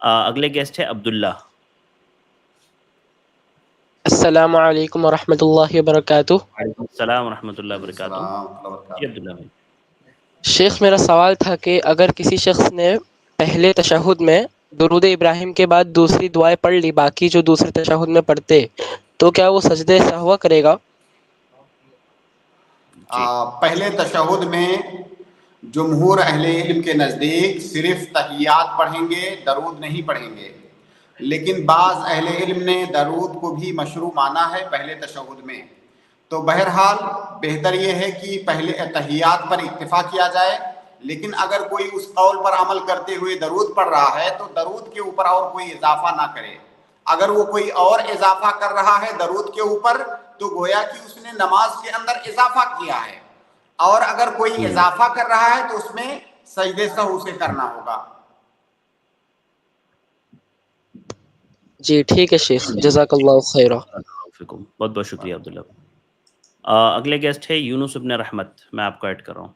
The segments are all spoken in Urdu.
اگلے گیسٹ ہے عبداللہ. السلام علیکم ورحمۃ اللہ وبرکاتہ. وعلیکم السلام ورحمۃ اللہ وبرکاتہ. السلام ورحمۃ اللہ جی وبرکاتہ. عبداللہ بھائی. شیخ میرا سوال تھا کہ اگر کسی شخص نے پہلے تشہد میں درود ابراہیم کے بعد دوسری دعائیں پڑھ لی، باقی جو دوسرے تشہد میں پڑھتے، تو کیا وہ سجدے سہوا کرے گا؟ پہلے تشہد میں جمہور اہل علم کے نزدیک صرف تحیات پڑھیں گے، درود نہیں پڑھیں گے. لیکن بعض اہل علم نے درود کو بھی مشروع مانا ہے پہلے تشہد میں. تو بہرحال بہتر یہ ہے کہ پہلے تحیات پر اکتفا کیا جائے. لیکن اگر کوئی اس قول پر عمل کرتے ہوئے درود پڑھ رہا ہے تو درود کے اوپر اور کوئی اضافہ نہ کرے. اگر وہ کوئی اور اضافہ کر رہا ہے درود کے اوپر تو گویا کہ اس نے نماز کے اندر اضافہ کیا ہے. اور اگر کوئی اضافہ کر رہا ہے تو اس میں سجدے سہو سے کرنا ہوگا. جی ٹھیک ہے شیخ، جزاک اللہ خیرہ. بہت بہت شکریہ عبداللہ. اگلے گیسٹ ہے یونس ابن رحمت. میں آپ کو ایڈ کر رہا ہوں.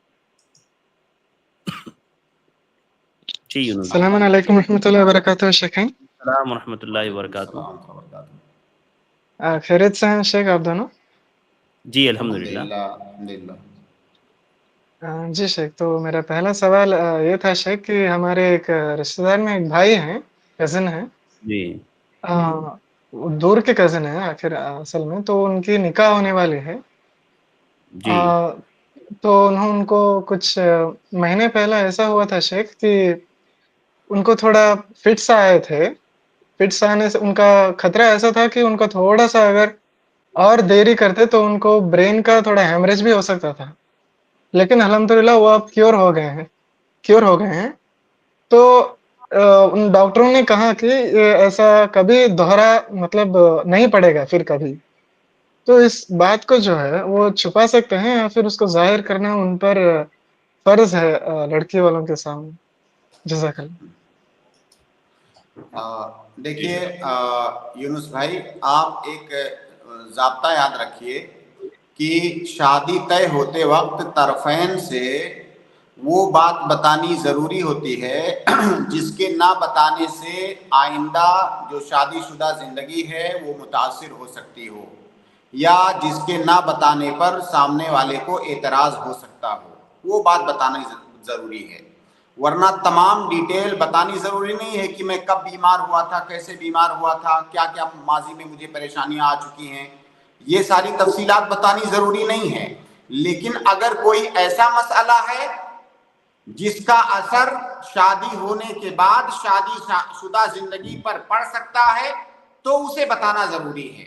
جی یونس. السلام علیکم ورحمۃ اللہ وبرکاتہ. شیخین السلام ورحمۃ اللہ وبرکاتہ. السلام ورحمۃ اللہ وبرکاتہ. خیریت سے ہیں شیخ آپ دونوں؟ جی الحمدللہ. الحمدللہ. جی شیخ، تو میرا پہلا سوال یہ تھا شیخ کہ ہمارے ایک رشتہ دار میں ایک بھائی ہیں، کزن ہیں. جی دور کے کزن ہیں آخر اصل میں. تو ان کی نکاح ہونے والی ہے. جی تو ان کو کچھ مہینے پہلا ایسا ہوا تھا شیخ کہ ان کو تھوڑا فٹس آئے تھے. فٹس آنے سے ان کا خطرہ ایسا تھا کہ ان کو تھوڑا سا اگر اور دیری کرتے تو ان کو برین کا تھوڑا ہیمریج بھی ہو سکتا تھا. لیکن الحمدللہ وہ اب کیور ہو گئے ہیں. تو ان ڈاکٹروں نے کہا کہ ایسا کبھی دوہرا مطلب نہیں پڑے گا پھر کبھی. تو اس بات کو جو ہے وہ چھپا سکتے ہیں یا پھر اس کو ظاہر کرنا ان پر فرض ہے لڑکی والوں کے سامنے؟ جزاک اللہ. دیکھیے یونس بھائی، آپ ایک ضابطہ یاد رکھیے کہ شادی طے ہوتے وقت طرفین سے وہ بات بتانی ضروری ہوتی ہے جس کے نہ بتانے سے آئندہ جو شادی شدہ زندگی ہے وہ متاثر ہو سکتی ہو، یا جس کے نہ بتانے پر سامنے والے کو اعتراض ہو سکتا ہو. وہ بات بتانا ضروری ہے. ورنہ تمام ڈیٹیل بتانی ضروری نہیں ہے کہ میں کب بیمار ہوا تھا، کیسے بیمار ہوا تھا، کیا کیا ماضی میں مجھے پریشانیاں آ چکی ہیں. یہ ساری تفصیلات بتانی ضروری نہیں ہے. لیکن اگر کوئی ایسا مسئلہ ہے جس کا اثر شادی ہونے کے بعد شادی شدہ زندگی پر پڑ سکتا ہے تو اسے بتانا ضروری ہے.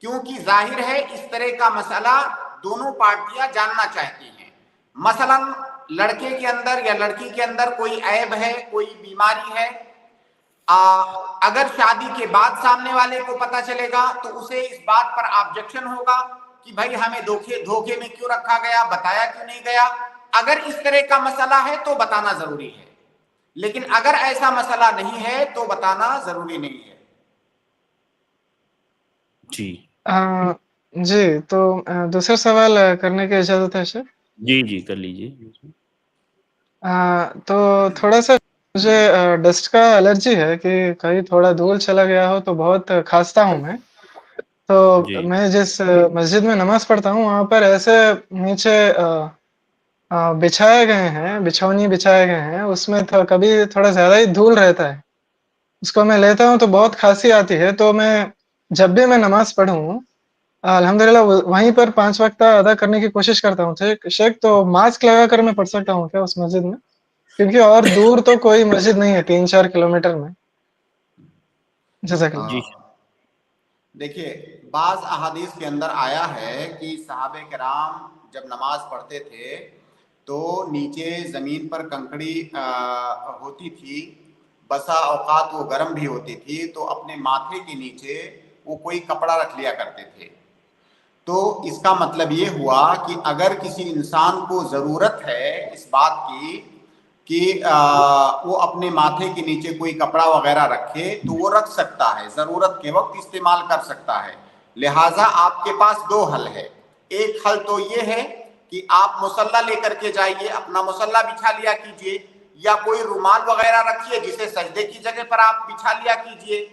کیونکہ ظاہر ہے اس طرح کا مسئلہ دونوں پارٹیاں جاننا چاہتی ہیں. مثلا لڑکے کے اندر یا لڑکی کے اندر کوئی عیب ہے، کوئی بیماری ہے، اگر شادی کے بعد سامنے والے کو پتہ چلے گا تو اسے اس بات پر آبجیکشن ہوگا کہ بھائی ہمیں دھوکے میں کیوں رکھا گیا، بتایا کیوں نہیں گیا. اگر اس طرح کا مسئلہ ہے تو بتانا ضروری ہے. لیکن اگر ایسا مسئلہ نہیں ہے تو بتانا ضروری نہیں ہے. جی جی تو دوسرا سوال کرنے کی اجازت ہے شیخ؟ جی کر لیجیے. تو تھوڑا سا مجھے ڈسٹ کا الرجی ہے کہ کہیں تھوڑا دھول چلا گیا ہو تو بہت کھانستا ہوں میں. تو میں جس مسجد میں نماز پڑھتا ہوں وہاں پر ایسے نیچے بچھائے گئے ہیں، بچھونی بچھائے گئے ہیں، اس میں کبھی تھوڑا زیادہ ہی دھول رہتا ہے. اس کو میں لیتا ہوں تو بہت کھانسی آتی ہے. تو میں جب بھی میں نماز پڑھوں الحمدللہ وہیں پر 5 وقت ادا کرنے کی کوشش کرتا ہوں. شیخ تو ماسک لگا کر میں پڑھ سکتا ہوں کیا اس مسجد میں؟ کیونکہ اور دور تو کوئی مسجد نہیں ہے 3-4 کلومیٹر میں. جزاک اللہ. دیکھیے بعض احادیث کے اندر آیا ہے کہ صحابہ کرام جب نماز پڑھتے تھے تو نیچے زمین پر کنکڑی ہوتی تھی، بسا اوقات وہ گرم بھی ہوتی تھی، تو اپنے ماتھے کے نیچے وہ کوئی کپڑا رکھ لیا کرتے تھے. تو اس کا مطلب یہ ہوا کہ اگر کسی انسان کو ضرورت ہے اس بات کی کہ وہ اپنے ماتھے کے نیچے کوئی کپڑا وغیرہ رکھے تو وہ رکھ سکتا ہے، ضرورت کے وقت استعمال کر سکتا ہے. لہٰذا آپ کے پاس 2 حل ہے. ایک حل تو یہ ہے کہ آپ مصلی لے کر کے جائیے، اپنا مصلی بچھا لیا کیجیے، یا کوئی رومال وغیرہ رکھیے جسے سجدے کی جگہ پر آپ بچھا لیا کیجئے،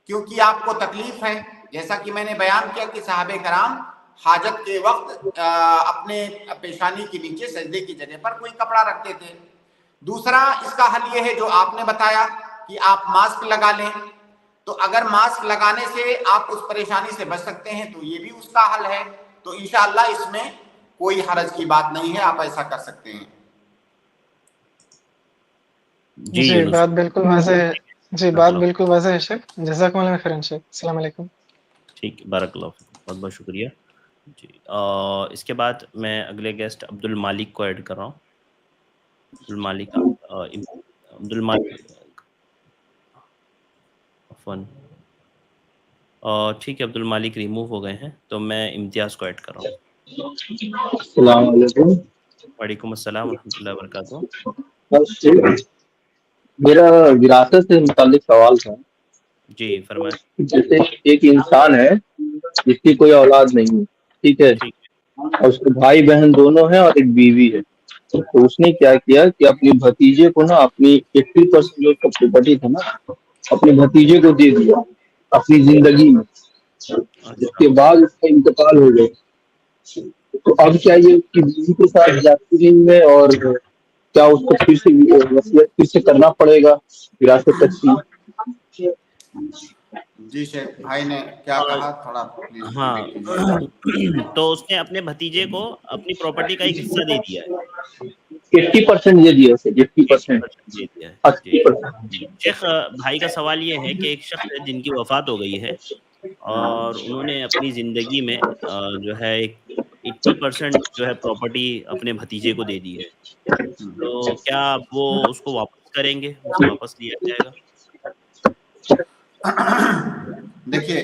کیونکہ آپ کو تکلیف ہے. جیسا کہ میں نے بیان کیا کہ صحابہ کرام حاجت کے وقت اپنے پیشانی کے نیچے سجدے کی جگہ پر کوئی کپڑا رکھتے تھے. دوسرا اس کا حل یہ ہے جو آپ نے بتایا کہ آپ ماسک لگا لیں. تو اگر ماسک لگانے سے آپ اس پریشانی سے بچ سکتے ہیں تو یہ بھی اس کا حل ہے. تو انشاءاللہ اس میں کوئی حرج کی بات نہیں ہے، آپ ایسا کر سکتے ہیں. جی بات بالکل واضح ہے. جی بات بالکل واضح ہے شیخ. جزاکم اللہ خیرن شیخ. السلام علیکم. ٹھیک، بارک اللہ فیکم، بہت بہت شکریہ. جی اس کے بعد میں اگلے گیسٹ عبد المالک کو ایڈ کر رہا ہوں. عبد المالک عفواً ٹھیک ہے، عبد المالک ریموو ہو گئے ہیں تو میں امتیاز کو ایڈ کر رہا ہوں. السلام علیکم. وعلیکم السلام ورحمۃ اللہ وبرکاتہ. میرا وراثت سے متعلق سوال تھا. جی فرمائیں. جیسے ایک انسان ہے جس کی کوئی اولاد نہیں ہے، ٹھیک ہے، اور اس کے بھائی بہن دونوں ہیں اور ایک بیوی ہے. تو اس نے کیا کیا کہ اپنے بھتیجے کو نا اپنی 80% جو پراپرٹی تھا نا اپنے بھتیجے کو دے دیا اپنی زندگی میں. اس کے بعد اس کا انتقال ہو گیا. تو اب کیا یہ اس کی بیوی کے ساتھ جاتی ہے اور کیا اس کو پھر سے وصیت پھر سے کرنا پڑے گا وراثت تقسیم؟ جی شیخ بھائی نے کیا کہا تھوڑا پلیز ہاں ریپیٹ کیجیے. تو اس نے اپنے بھتیجے کو اپنی پراپرٹی کا ایک حصہ دے دیا ہے. 80% دے دیا اسے. 80% دے دیا ہے. 80%. جی شیخ بھائی کا سوال یہ ہے کہ ایک شخص ہے جن کی وفات ہو گئی ہے اور انہوں نے اپنی زندگی میں جو ہے 80% جو ہے پراپرٹی اپنے بھتیجے کو دے دی ہے. تو کیا وہ اس کو واپس کریں گے، اسے واپس لیا جائے گا؟ دیکھیے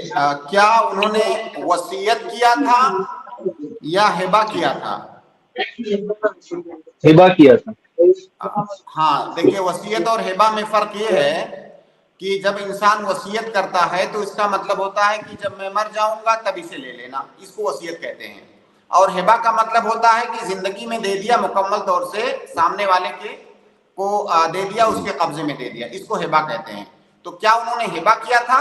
کیا انہوں نے وصیت کیا تھا یا ہبہ کیا تھا؟ ہبہ کیا تھا. ہاں دیکھیے وصیت اور ہبہ میں فرق یہ ہے کہ جب انسان وصیت کرتا ہے تو اس کا مطلب ہوتا ہے کہ جب میں مر جاؤں گا تب اسے لے لینا، اس کو وصیت کہتے ہیں. اور ہبہ کا مطلب ہوتا ہے کہ زندگی میں دے دیا، مکمل طور سے سامنے والے کے کو دے دیا، اس کے قبضے میں دے دیا، اس کو ہبہ کہتے ہیں. تو کیا انہوں نے ہبہ کیا تھا؟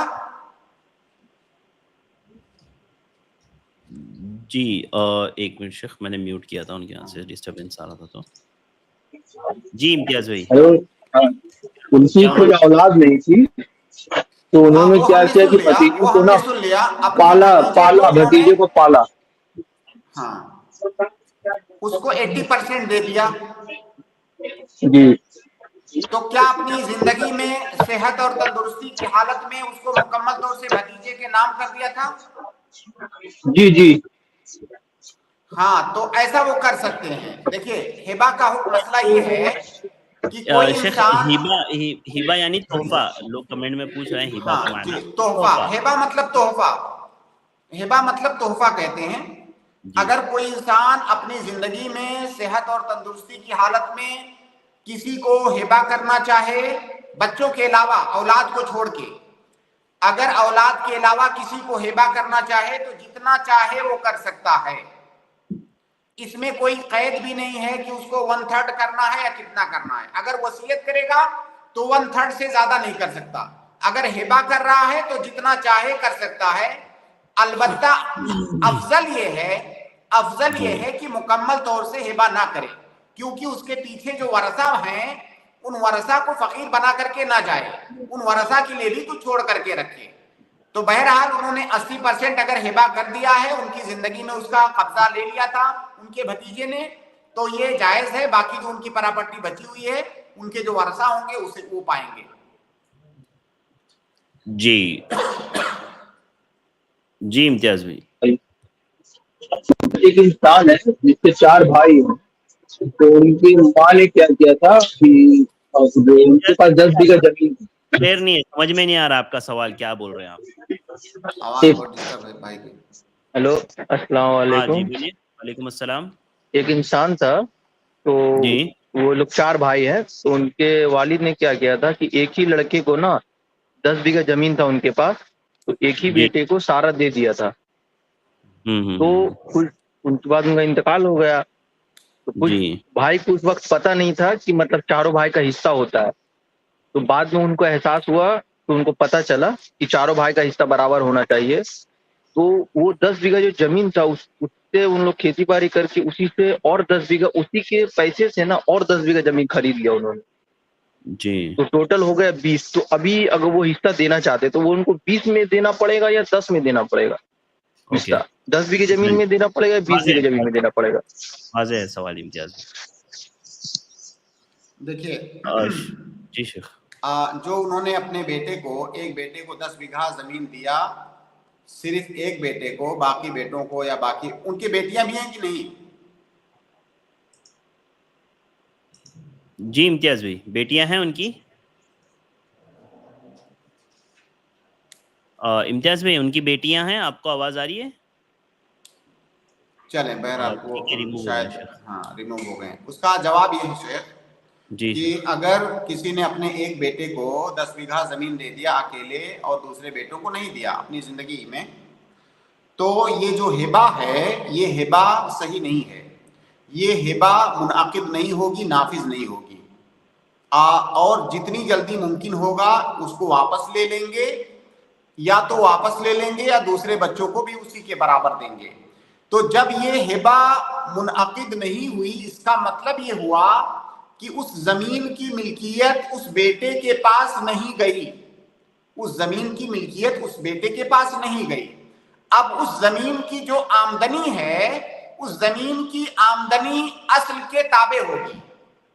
جی ایک منٹ شیخ، میں نے میوٹ کیا تھا، ان کے یہاں سے ڈسٹربنس آ رہا تھا. تو جی امتیاز بھائی، ان کی کوئی اولاد نہیں تھی تو انہوں نے کیا کیا کہ بھتیجے کو نا پالا بھتیجے کو پالا. ہاں اس کو 80% دے دیا. جی. تو کیا اپنی زندگی میں صحت اور تندرستی کی حالت میں اس کو مکمل طور سے بھتیجے کے نام کر دیا تھا؟ جی جی. ہاں تو ایسا وہ کر سکتے ہیں. دیکھیے ہبہ کا مسئلہ یہ ہے کہ کوئی شیخ انسان ہبہ یعنی تحفہ، لوگ کمنٹ میں پوچھ رہے ہیں ہبہ ہاں کا معنی جی تحفہ. ہبہ مطلب تحفہ، ہبہ مطلب تحفہ کہتے ہیں. اگر کوئی انسان اپنی زندگی میں صحت اور تندرستی کی حالت میں کسی کو ہبہ کرنا چاہے، بچوں کے علاوہ اولاد کو چھوڑ کے اگر اولاد کے علاوہ کسی کو ہبہ کرنا چاہے تو جتنا چاہے وہ کر سکتا ہے. اس میں کوئی قید بھی نہیں ہے کہ اس کو 1/3 کرنا ہے یا کتنا کرنا ہے. اگر وصیت کرے گا تو 1/3 سے زیادہ نہیں کر سکتا. اگر ہبہ کر رہا ہے تو جتنا چاہے کر سکتا ہے. البتہ افضل یہ ہے کہ مکمل طور سے ہبہ نہ کرے، کیونکہ اس کے پیچھے جو ورثہ ہیں ان ورثہ کو فقیر بنا کر کے نہ جائے، ان ورثہ کے لیے بھی کچھ چھوڑ کر کے رکھے. تو بہرحال انہوں نے 80% اگر ہبہ کر دیا ہے، ان کی زندگی میں اس کا قبضہ لے لیا تھا ان کے بھتیجے نے، تو یہ جائز ہے. باقی جو ان کی پراپرٹی بچی ہوئی ہے ان کے جو ورثہ ہوں گے اسے وہ پائیں گے. جی امتیاز بھائی. ایک انسان ہے جس کے 4 بھائی ہیں، تو ان کی ماں نے کیا کیا تھا کہ ان کے پاس 10 بیگھہ زمین تھی. کلیئر نہیں ہے، سمجھ میں نہیں آ رہا آپ کا سوال، کیا بول رہے ہیں آپ؟ آواز بہت ڈسٹرب ہے بھائی کی. ہیلو السلام ہاں علیکم. جی بولیے. وعلیکم السلام. ایک انسان تھا تو جی وہ لوگ 4 بھائی ہیں، تو ان کے والد نے کیا کیا تھا کہ ایک ہی لڑکے کو نا 10 بیگھہ زمین تھا ان کے پاس، تو ایک ہی جی بیٹے کو سارا دے دیا تھا. تو ان کے بعد ان کا انتقال ہو گیا. تو کچھ بھائی کو اس وقت پتہ نہیں تھا کہ مطلب چاروں بھائی کا حصہ ہوتا ہے. تو بعد میں ان کو احساس ہوا تو ان کو پتہ چلا کہ چاروں بھائی کا حصہ برابر ہونا چاہیے. تو وہ 10 بیگھہ جو زمین تھا اس سے ان لوگ کھیتی باڑی کر کے اسی سے اور 10 بیگھہ اسی کے پیسے سے نا اور 10 بیگھہ زمین خرید لیا انہوں نے. جی تو ٹوٹل ہو گیا 20. تو ابھی اگر وہ حصہ دینا چاہتے تو وہ ان کو 20 میں دینا پڑے گا یا 10 میں دینا پڑے گا حصہ؟ 10 بیگھے زمین میں دینا پڑے گا یا 20 بیگھے زمین میں دینا پڑے گا؟ واضح ہے سوال امتیاز. دیکھیے جی شیخ. جو انہوں نے اپنے بیٹے کو، ایک بیٹے کو 10 بیگھہ زمین دیا، صرف ایک بیٹے کو، باقی بیٹوں کو یا باقی ان کی بیٹیاں بھی ہیں کہ نہیں؟ جی امتیاز بھائی بیٹیاں ہیں ان کی. امتیاز بھائی ان کی بیٹیاں ہیں. آپ کو آواز آ رہی ہے؟ چلیں بہرحال وہ ریموو شاید ریموو ہو گئے. اس کا جواب یہ ہے شیخ کہ اگر کسی نے اپنے ایک بیٹے کو 10 بیگھہ زمین دے دیا اکیلے اور دوسرے بیٹوں کو نہیں دیا اپنی زندگی میں، تو یہ جو ہبہ ہے یہ ہبہ صحیح نہیں ہے. یہ ہبہ منعقد نہیں ہوگی، نافذ نہیں ہوگی. اور جتنی جلدی ممکن ہوگا اس کو واپس لے لیں گے، یا تو واپس لے لیں گے یا دوسرے بچوں کو بھی اسی کے برابر دیں گے. تو جب یہ ہبہ منعقد نہیں ہوئی، اس کا مطلب یہ ہوا کہ اس زمین کی ملکیت اس بیٹے کے پاس نہیں گئی. اس زمین کی ملکیت اس بیٹے کے پاس نہیں گئی. اب اس زمین کی جو آمدنی ہے، اس زمین کی آمدنی اصل کے تابع ہوگی.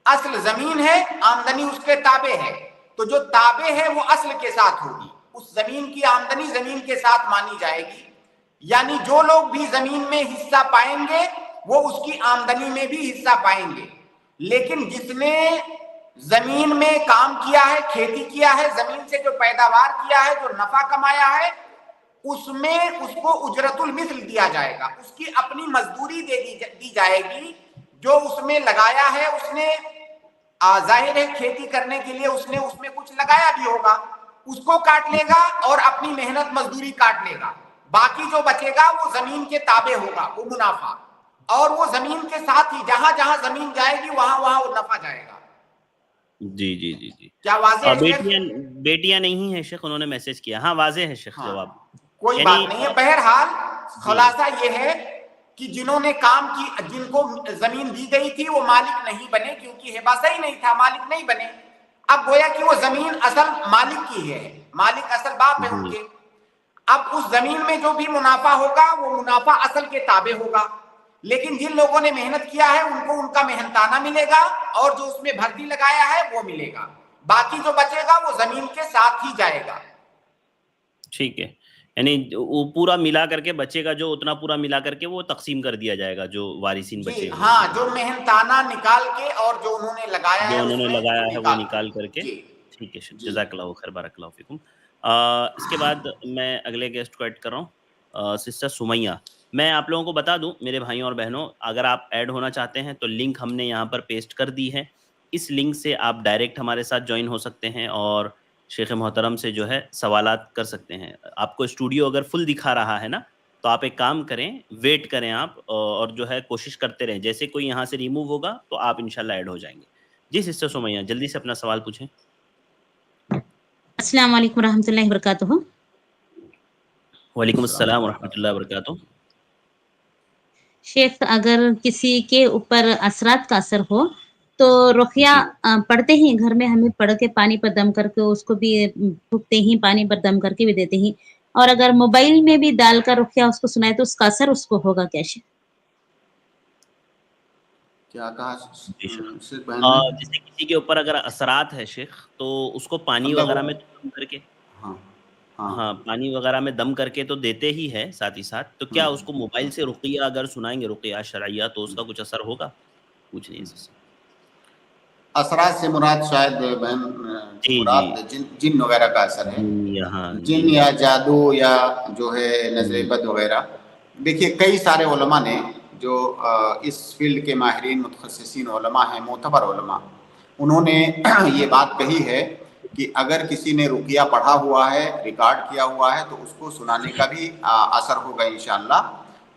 اصل زمین ہے، آمدنی اس کے تابع ہے. تو جو تابع ہے وہ اصل کے ساتھ ہوگی. اس زمین کی آمدنی زمین کے ساتھ مانی جائے گی. یعنی جو لوگ بھی زمین میں حصہ پائیں گے وہ اس کی آمدنی میں بھی حصہ پائیں گے. لیکن جس نے زمین میں کام کیا ہے، کھیتی کیا ہے، زمین سے جو پیداوار کیا ہے، جو نفع کمایا ہے، اس میں اس کو اجرت المثل دیا جائے گا. اس کی اپنی مزدوری دی جائے گی. جو اس میں لگایا ہے، اس نے ظاہر ہے کھیتی کرنے کے لیے اس نے اس میں کچھ لگایا بھی ہوگا، اس کو کاٹ لے گا اور اپنی محنت مزدوری کاٹ لے گا. باقی جو بچے گا وہ زمین کے تابع ہوگا، وہ منافع. اور وہ زمین کے ساتھ ہی جہاں جہاں زمین جائے گی وہاں وہاں وہ نفع جائے گا. جی جی جی جی. کیا واضح ہے؟ بیٹیاں نہیں ہیں شیخ، انہوں نے میسج کیا. ہاں واضح ہے شیخ جواب. کوئی بات نہیں ہے. بہرحال خلاصہ یہ ہے کہ جنہوں نے کام کی، جن کو زمین دی گئی تھی وہ مالک نہیں بنے، کیونکہ ہبہ صحیح نہیں تھا، مالک نہیں بنے. اب گویا کہ وہ زمین اصل مالک کی ہے، مالک اصل باپ ہے ان کے. اب اس زمین میں جو بھی منافع ہوگا وہ منافع اصل کے تابع ہوگا. لیکن جن لوگوں نے محنت کیا ہے ان کو ان کا محنتانہ ملے گا، اور جو اس میں بھرتی لگایا ہے وہ ملے گا. باقی جو بچے گا وہ زمین کے ساتھ ہی جائے گا. ٹھیک ہے. یعنی وہ پورا ملا کر کے بچے گا، جو اتنا پورا ملا کر کے وہ تقسیم کر دیا جائے گا جو وارثین بچے گا. ہاں، جو محنتانہ نکال کے اور جو انہوں نے لگایا ہے، جو انہوں نے لگایا ہے وہ نکال کر کے. ٹھیک ہے، جزاک اللہ خیر، بارک اللہ فیکم. اس کے بعد میں اگلے گیسٹ کو ایڈ کر رہا ہوں، سسٹر سمیہ. میں آپ لوگوں کو بتا دوں میرے بھائیوں اور بہنوں، اگر آپ ایڈ ہونا چاہتے ہیں تو لنک ہم نے یہاں پر پیسٹ کر دی ہے. اس لنک سے آپ ڈائریکٹ ہمارے ساتھ جوائن ہو سکتے ہیں اور شیخ محترم سے جو ہے سوالات کر سکتے ہیں. آپ کو اسٹوڈیو اگر فل دکھا رہا ہے نا تو آپ ایک کام کریں، ویٹ کریں آپ، اور جو ہے کوشش کرتے رہیں. جیسے کوئی یہاں سے ریموو ہوگا تو آپ انشاءاللہ ایڈ ہو جائیں گے. جی سسٹر سمیہ جلدی سے اپنا سوال پوچھیں. السلام علیکم ورحمۃ اللہ وبرکاتہ. وعلیکم السلام ورحمۃ اللہ وبرکاتہ. شیخ، اگر کسی کے اوپر اثرات کا اثر ہو تو رقیہ پڑھتے ہیں گھر میں، ہمیں پڑھ کے پانی پر دم کر کے اس کو بھی پھونکتے ہیں، پانی پر دم کر کے بھی دیتے ہیں. اور اگر موبائل میں بھی ڈال کر رقیہ اس کو سنائے تو اس کا اثر اس کو ہوگا کیا شیخ؟ کیا کہا؟ جیسے کسی کے اوپر اگر اثرات ہے شیخ تو اس کو پانی وغیرہ میں دم کر کے، ہاں پانی وغیرہ میں دم کر کے تو دیتے ہی ہے ساتھ ہی ساتھ. تو کیا اس کو موبائل سے رقیہ اگر سنائیں گے، رقیہ شرعیہ، تو اس کا کچھ اثر ہوگا؟ کچھ نہیں. اثرات سے مراد شاید بہن مراد جن وغیرہ کا اثر ہے، جن یا جادو یا جو ہے نظر بد وغیرہ. دیکھیے کئی سارے علماء نے جو اس فیلڈ کے ماہرین متخصصین علماء ہیں، معتبر علماء، انہوں نے یہ بات کہی ہے کہ اگر کسی نے رقیہ پڑھا ہوا ہے، ریکارڈ کیا ہوا ہے، تو اس کو سنانے کا بھی اثر ہوگا انشاءاللہ.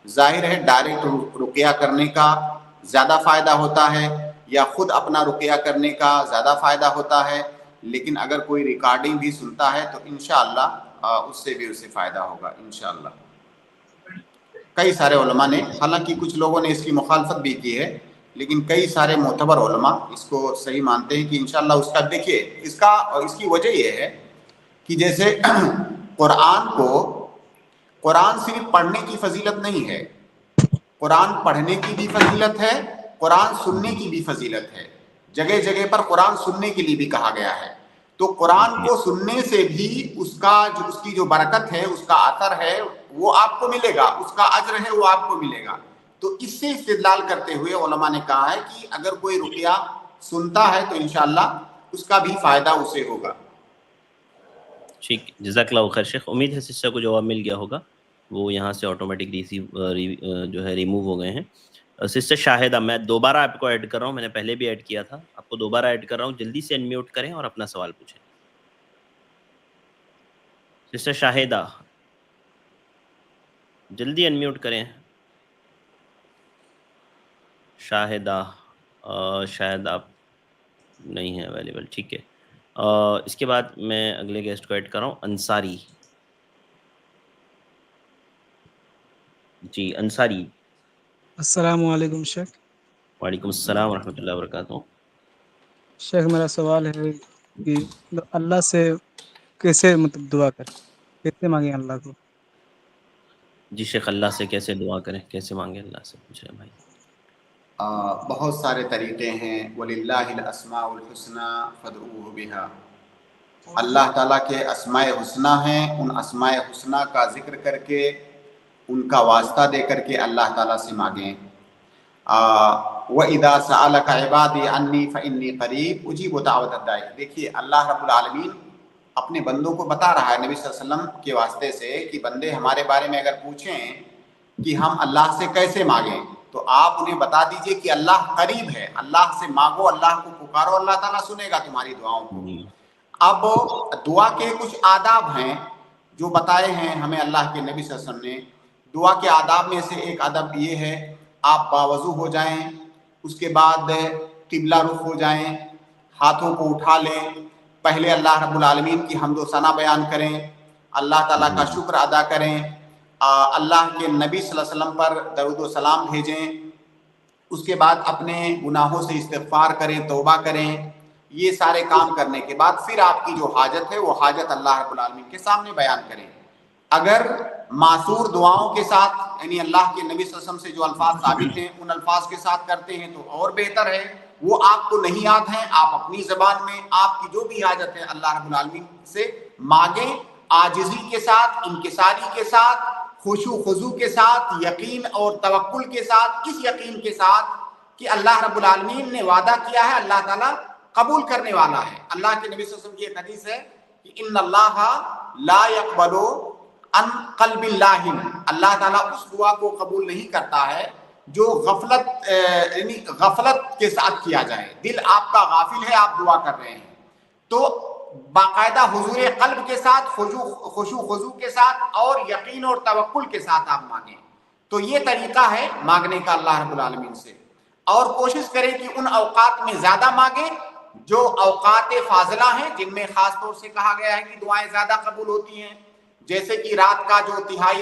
ظاہر ہے ڈائریکٹ رقیہ کرنے کا زیادہ فائدہ ہوتا ہے یا خود اپنا رقیہ کرنے کا زیادہ فائدہ ہوتا ہے، لیکن اگر کوئی ریکارڈنگ بھی سنتا ہے تو انشاءاللہ اس سے بھی اسے فائدہ ہوگا انشاءاللہ۔ کئی سارے علماء نے، حالانکہ کچھ لوگوں نے اس کی مخالفت بھی کی ہے، لیکن کئی سارے معتبر علماء اس کو صحیح مانتے ہیں کہ انشاءاللہ اس کا، دیکھیے اس کی وجہ یہ ہے کہ جیسے قرآن صرف پڑھنے کی فضیلت نہیں ہے، قرآن پڑھنے کی بھی فضیلت ہے، قرآن سننے کی بھی فضیلت ہے۔ جگہ جگہ پر قرآن سننے کے لیے بھی کہا گیا ہے، تو قرآن کو سننے سے بھی اس کی جو برکت ہے، اس کا اثر ہے وہ آپ کو ملے گا، اس کا اجر ہے وہ آپ کو ملے گا۔ تو اس سے استدلال کرتے ہوئے علماء نے کہا ہے کہ اگر کوئی رقیہ سنتا ہے تو انشاءاللہ اس کا بھی فائدہ اسے ہوگا۔ ٹھیک، جزاک اللہ خیر شیخ، امید ہے سسٹر کو جواب مل گیا ہوگا، وہ یہاں سے آٹومیٹک جو ہے ریموو ہو گئے ہیں۔ سسٹر شاہدہ، میں دوبارہ آپ کو ایڈ کر رہا ہوں، میں نے پہلے بھی ایڈ کیا تھا، آپ کو دوبارہ ایڈ کر رہا ہوں، جلدی سے انمیوٹ کریں اور اپنا سوال پوچھیں۔ سسٹر شاہدہ جلدی انمیوٹ کریں۔ شاہدہ شاید آپ نہیں ہیں اویلیبل، ٹھیک ہے۔ اس کے بعد میں اگلے گیسٹ کو ایڈ کر رہا ہوں، انصاری۔ جی انصاری۔ السلام علیکم شیخ۔ وعلیکم السلام ورحمۃ اللہ وبرکاتہ۔ شیخ میرا سوال ہے کہ اللہ سے کیسے دعا کریں، کیسے مانگیں اللہ کو؟ جی شیخ، اللہ سے کیسے دعا کریں، کیسے مانگیں اللہ سے، پوچھیں بھائی۔ بہت سارے طریقے ہیں، وَلِلَّهِ الْأَسْمَاءُ الْحُسْنَى فَادْعُوهُ بِهَا۔ اللہ تعالیٰ کے اسماء حسنہ ہیں، ان اسماء حسنہ کا ذکر کر کے، ان کا واسطہ دے کر کے اللہ تعالیٰ سے مانگیں۔ وَإِذَا سَأَلَكَ عِبَادِي عَنِّي فَإِنِّي قَرِيبٌ أُجِيبُ دَعْوَةَ الدَّاعِ۔ دیکھیے اللہ رب العالمین اپنے بندوں کو بتا رہا ہے نبی صلی اللہ علیہ وسلم کے واسطے سے کہ بندے ہمارے بارے میں اگر پوچھیں کہ ہم اللہ سے کیسے مانگیں تو آپ انہیں بتا دیجئے کہ اللہ قریب ہے، اللہ سے مانگو، اللہ کو پکارو، اللہ تعالیٰ سنے گا تمہاری دعاؤں کو۔ اب دعا کے کچھ آداب ہیں جو بتائے ہیں ہمیں اللہ کے نبی صلی اللہ علیہ وسلم نے۔ دعا کے آداب میں سے ایک ادب یہ ہے، آپ باوضو ہو جائیں، اس کے بعد قبلہ رخ ہو جائیں، ہاتھوں کو اٹھا لیں، پہلے اللہ رب العالمین کی حمد و ثنا بیان کریں، اللہ تعالیٰ کا شکر ادا کریں، اللہ کے نبی صلی اللہ علیہ وسلم پر درود و سلام بھیجیں، اس کے بعد اپنے گناہوں سے استغفار کریں، توبہ کریں۔ یہ سارے کام کرنے کے بعد پھر آپ کی جو حاجت ہے وہ حاجت اللہ رب العالمین کے سامنے بیان کریں۔ اگر معصور دعاؤں کے ساتھ، یعنی اللہ کے نبی صلی اللہ علیہ وسلم سے جو الفاظ ثابت ہیں ان الفاظ کے ساتھ کرتے ہیں تو اور بہتر ہے۔ وہ آپ کو نہیں یاد ہیں، آپ اپنی زبان میں آپ کی جو بھی حاجت ہے اللہ رب العالمین سے مانگیں، عاجزی کے ساتھ، انکساری کے ساتھ، خشوع خضوع کے ساتھ، یقین اور توکل کے ساتھ، اس یقین کے ساتھ کہ اللہ رب العالمین نے وعدہ کیا ہے، اللہ تعالیٰ قبول کرنے والا ہے۔ اللہ کے نبی صلی اللہ علیہ وسلم کی ایک حدیث ہے کہ ان اللہ لا يقبل عن قلب اللہ، اللہ تعالیٰ اس دعا کو قبول نہیں کرتا ہے جو غفلت کے ساتھ کیا جائے، دل آپ کا غافل ہے، آپ دعا کر رہے ہیں تو باقاعدہ حضور قلب کے ساتھ، خشوع خضوع کے ساتھ اور یقین اور توکل کے ساتھ آپ مانگیں۔ تو یہ طریقہ ہے مانگنے کا اللہ رب العالمین سے، اور کوشش کریں کہ ان اوقات میں زیادہ مانگیں جو اوقات فاضلہ ہیں، جن میں خاص طور سے کہا گیا ہے کہ دعائیں زیادہ قبول ہوتی ہیں، جیسے کہ رات کا جو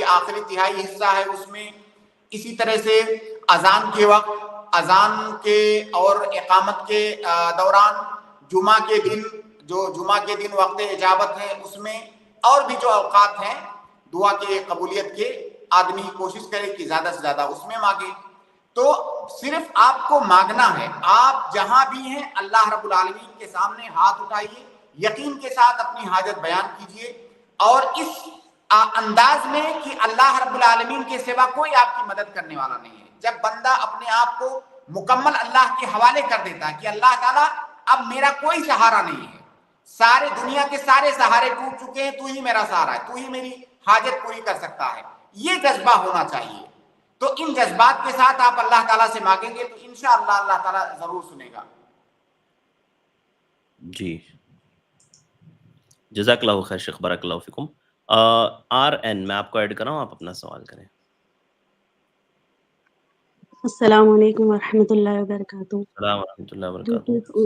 آخری تہائی حصہ ہے اس میں، اسی طرح سے اذان کے وقت، اذان کے اور اقامت کے دوران، جمعہ کے دن وقت اجابت ہے اس میں، اور بھی جو اوقات ہیں دعا کے قبولیت کے، آدمی کوشش کرے کہ زیادہ سے زیادہ اس میں مانگے۔ تو صرف آپ کو مانگنا ہے، آپ جہاں بھی ہیں اللہ رب العالمین کے سامنے ہاتھ اٹھائیے، یقین کے ساتھ اپنی حاجت بیان کیجیے، اور اس انداز میں کہ اللہ رب العالمین کے سوا کوئی آپ کی مدد کرنے والا نہیں ہے۔ جب بندہ اپنے آپ کو مکمل اللہ کے حوالے کر دیتا ہے کہ اللہ تعالیٰ اب میرا کوئی سہارا نہیں ہے، سارے دنیا کے سارے سہارے ٹوٹ چکے ہیں، تو ہی میرا سہارا ہے، تو ہی میری حاجت پوری کر سکتا ہے، یہ جذبہ ہونا چاہیے۔ تو ان جذبات کے ساتھ آپ اللہ تعالیٰ سے مانگیں گے تو انشاءاللہ اللہ تعالیٰ ضرور سنے گا۔ جی جزاک اللہ خیر شیخ، بارک اللہ فیکم۔ RN میں آپ کو ایڈ کر رہا ہوں، آپ اپنا سوال کریں۔ السلام علیکم ورحمۃ اللہ وبرکاتہ. السلام ورحمۃ اللہ جی وبرکاتہ.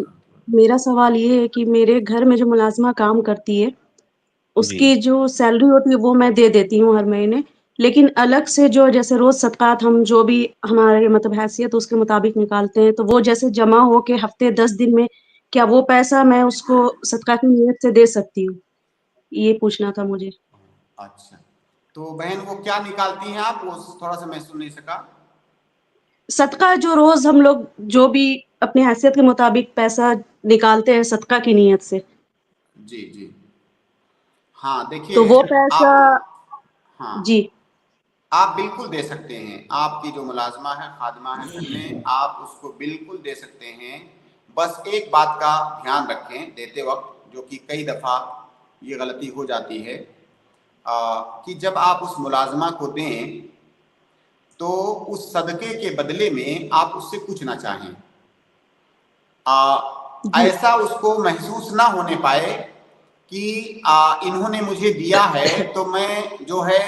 میرا سوال یہ ہے کہ میرے گھر میں جو ملازمہ کام کرتی ہے اس جی کی جو سیلری ہوتی ہے وہ میں دے دیتی ہوں ہر مہینے، لیکن الگ سے جو جیسے روز صدقات ہم جو بھی ہمارے مطلب حیثیت اس کے مطابق نکالتے ہیں، تو وہ جیسے جمع ہو کے ہفتے 10 دن میں کیا وہ پیسہ میں اس کو صدقہ کی نیت سے دے سکتی ہوں؟ یہ پوچھنا تھا مجھے. اچھا، تو بہن وہ کیا نکالتی ہیں آپ؟ وہ تھوڑا سا میں سن نہیں سکا. صدقہ جو روز ہم لوگ جو بھی اپنی حیثیت کے مطابق پیسہ نکالتے ہیں صدقہ کی نیت سے، جی جی ہاں تو دیکھیے وہ پیسہ ہاں جی آپ بالکل دے سکتے ہیں. آپ کی جو ملازمہ ہے، خادمہ ہے گھر میں، آپ اس کو بالکل دے سکتے ہیں. بس ایک بات کا دھیان رکھیں دیتے وقت، جو کہ کئی دفعہ یہ غلطی ہو جاتی ہے، کہ جب آپ اس ملازمہ کو دیں تو اس صدقے کے بدلے میں آپ اس سے کچھ نہ چاہیں. جی ایسا اس کو محسوس نہ ہونے پائے کہ انہوں نے مجھے دیا ہے تو میں جو ہے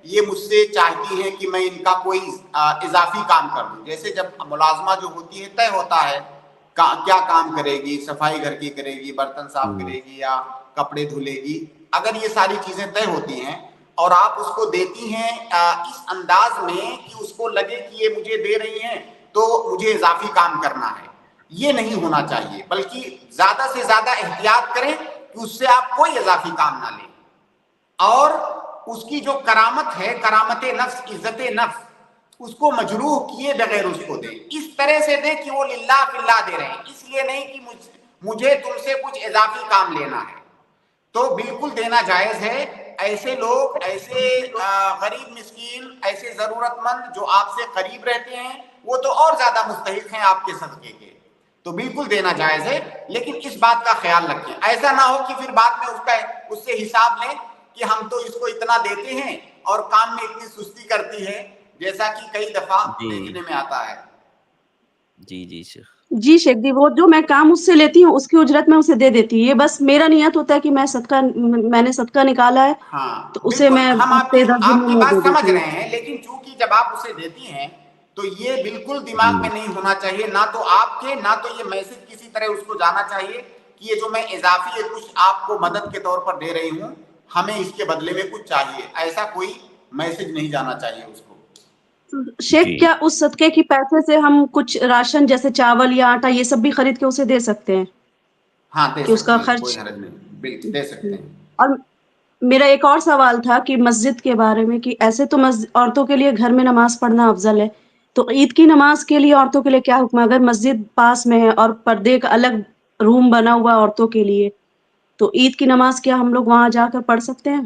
یہ مجھ سے چاہتی ہیں کہ میں ان کا کوئی اضافی کام کر دوں. جیسے جب ملازمہ جو ہوتی ہے طے ہوتا ہے کیا کام کرے گی، صفائی گھر کی کرے گی، برتن صاف کرے گی یا کپڑے دھلے گی. اگر یہ ساری چیزیں طے ہوتی ہیں اور آپ اس کو دیتی ہیں اس انداز میں کہ اس کو لگے کہ یہ مجھے دے رہی ہیں تو مجھے اضافی کام کرنا ہے، یہ نہیں ہونا چاہیے. بلکہ زیادہ سے زیادہ احتیاط کریں کہ اس سے آپ کوئی اضافی کام نہ لیں، اور اس کی جو کرامت ہے، کرامت نفس، عزت نفس، اس کو مجروح کیے بغیر اس کو دیں. اس طرح سے دیں کہ وہ للہ فی اللہ دے رہے ہیں، اس لیے نہیں کہ مجھے تم سے کچھ اضافی کام لینا ہے. تو بالکل دینا جائز ہے. ایسے لوگ، ایسے غریب مسکین، ایسے ضرورت مند جو آپ سے قریب رہتے ہیں، وہ تو اور زیادہ مستحق ہیں آپ کے صدقے کے. تو بالکل دینا جائز ہے، لیکن اس بات کا خیال رکھیں ایسا نہ ہو کہ پھر بعد میں اس سے حساب لیں کہ ہم تو اس کو اتنا دیتے ہیں اور کام میں اتنی سستی کرتی ہے، جیسا کہ کئی دفعہ جی دیکھنے میں آتا ہے. جی جی شیخ. جی شیخ جی، وہ جو میں کام اس سے لیتی ہوں اس کی اجرت میں اسے دے دیتی ہوں. یہ بس میرا نیت ہوتا ہے کہ میں نے صدقہ نکالا ہے ہاں تو اسے بالکل، میں ہم ہفتے 10 دن آپ میں کی میں دے بات سمجھ دیتی ہوں. رہے ہیں، لیکن چونکہ جب آپ اسے دیتی ہیں تو یہ بالکل جی دماغ میں نہیں ہونا چاہیے، نہ تو آپ کے، نہ تو یہ میسج کسی طرح اس کو جانا چاہیے کہ یہ جو میں اضافی کچھ آپ کو مدد کے طور پر دے رہی ہوں، ہمیں اس کے بدلے میں کچھ چاہیے، ایسا کوئی میسج نہیں جانا چاہیے اس کو. شیخ جی کیا اس صدقے کی پیسے سے ہم کچھ راشن جیسے چاول یا آٹا یہ سب بھی خرید کے اسے دے سکتے ہیں ہاں دے کہ اس کا سکتے ہیں، کوئی خرچ؟ حرج نہیں، بالکل دے سکتے ہیں. اور میرا ایک اور سوال تھا کہ مسجد کے بارے میں، کہ ایسے تو عورتوں کے لیے گھر میں نماز پڑھنا افضل ہے، تو عید کی نماز کے لیے عورتوں کے لیے کیا حکم ہے؟ اگر مسجد پاس میں ہے اور پردے کا الگ روم بنا ہوا عورتوں کے لیے، تو عید کی نماز کیا ہم لوگ وہاں جا کر پڑھ سکتے ہیں؟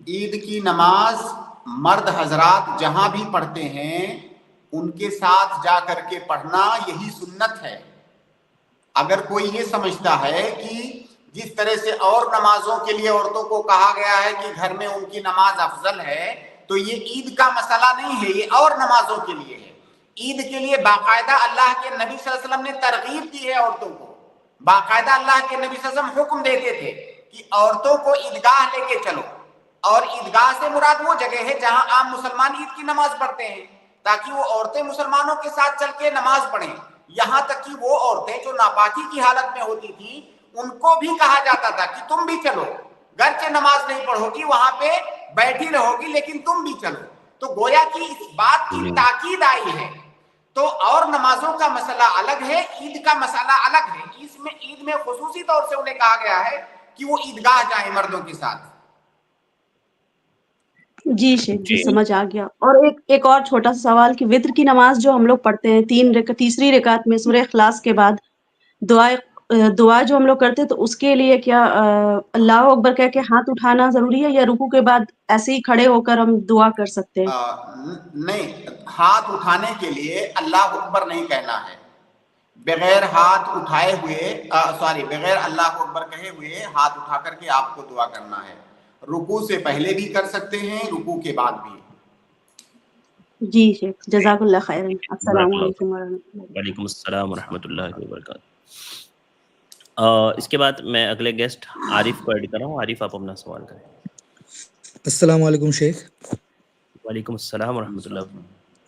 عید کی نماز مرد حضرات جہاں بھی پڑھتے ہیں ان کے ساتھ جا کر کے پڑھنا یہی سنت ہے. اگر کوئی یہ سمجھتا ہے کہ جس طرح سے اور نمازوں کے لیے عورتوں کو کہا گیا ہے کہ گھر میں ان کی نماز افضل ہے، تو یہ عید کا مسئلہ نہیں ہے، یہ اور نمازوں کے لیے ہے. عید کے لیے باقاعدہ اللہ کے نبی صلی اللہ علیہ وسلم نے ترغیب دی ہے عورتوں کو. باقاعدہ اللہ کے نبی صلی اللہ علیہ وسلم حکم دیتے تھے کہ عورتوں کو عیدگاہ لے کے چلو، اور عیدگاہ سے مراد وہ جگہ ہے جہاں عام مسلمان عید کی نماز پڑھتے ہیں، تاکہ وہ عورتیں مسلمانوں کے ساتھ چل کے نماز پڑھیں. یہاں تک کہ وہ عورتیں جو ناپاکی کی حالت میں ہوتی تھیں ان کو بھی کہا جاتا تھا کہ تم بھی چلو، گرچہ نماز نہیں پڑھو گی، وہاں پہ بیٹھی رہو گی، لیکن تم بھی چلو. تو گویا کہ اس بات کی جی تاکید آئی ہے. تو اور نمازوں کا مسئلہ الگ ہے، عید کا مسئلہ الگ ہے. عید میں خصوصی طور سے انہیں کہا گیا ہے کہ وہ عیدگاہ جائیں مردوں کے ساتھ. جی شیخ جی جی سمجھ آ گیا. اور ایک اور چھوٹا سا سوال کہ وتر کی نماز جو ہم لوگ پڑھتے ہیں تیسری رکعت میں سورہ اخلاص کے بعد دعا جو ہم لوگ کرتے ہیں، تو اس کے لیے کیا اللہ اکبر کہہ کے ہاتھ اٹھانا ضروری ہے، یا رکوع کے بعد ایسے ہی کھڑے ہو کر ہم دعا کر سکتے ہیں؟ نہیں، ہاتھ اٹھانے کے لیے اللہ اکبر نہیں کہنا ہے. بغیر ہاتھ اٹھائے ہوئے بغیر اللہ اکبر کہے ہوئے ہاتھ اٹھا کر کے آپ کو دعا کرنا ہے. رکوع سے پہلے بھی کر سکتے ہیں، رکوع کے بعد بھی. جی شیخ جزاک اللہ خیر. بارک السلام اللہ فیک. علیکم ورحمۃ اللہ. وعلیکم السلام ورحمۃ اللہ وبرکاتہ. اس کے بعد میں اگلے گیسٹ عارف کو ایڈ کر رہا ہوں. عارف آپ اپنا سوال کریں. السلام علیکم شیخ. وعلیکم السلام ورحمۃ اللہ.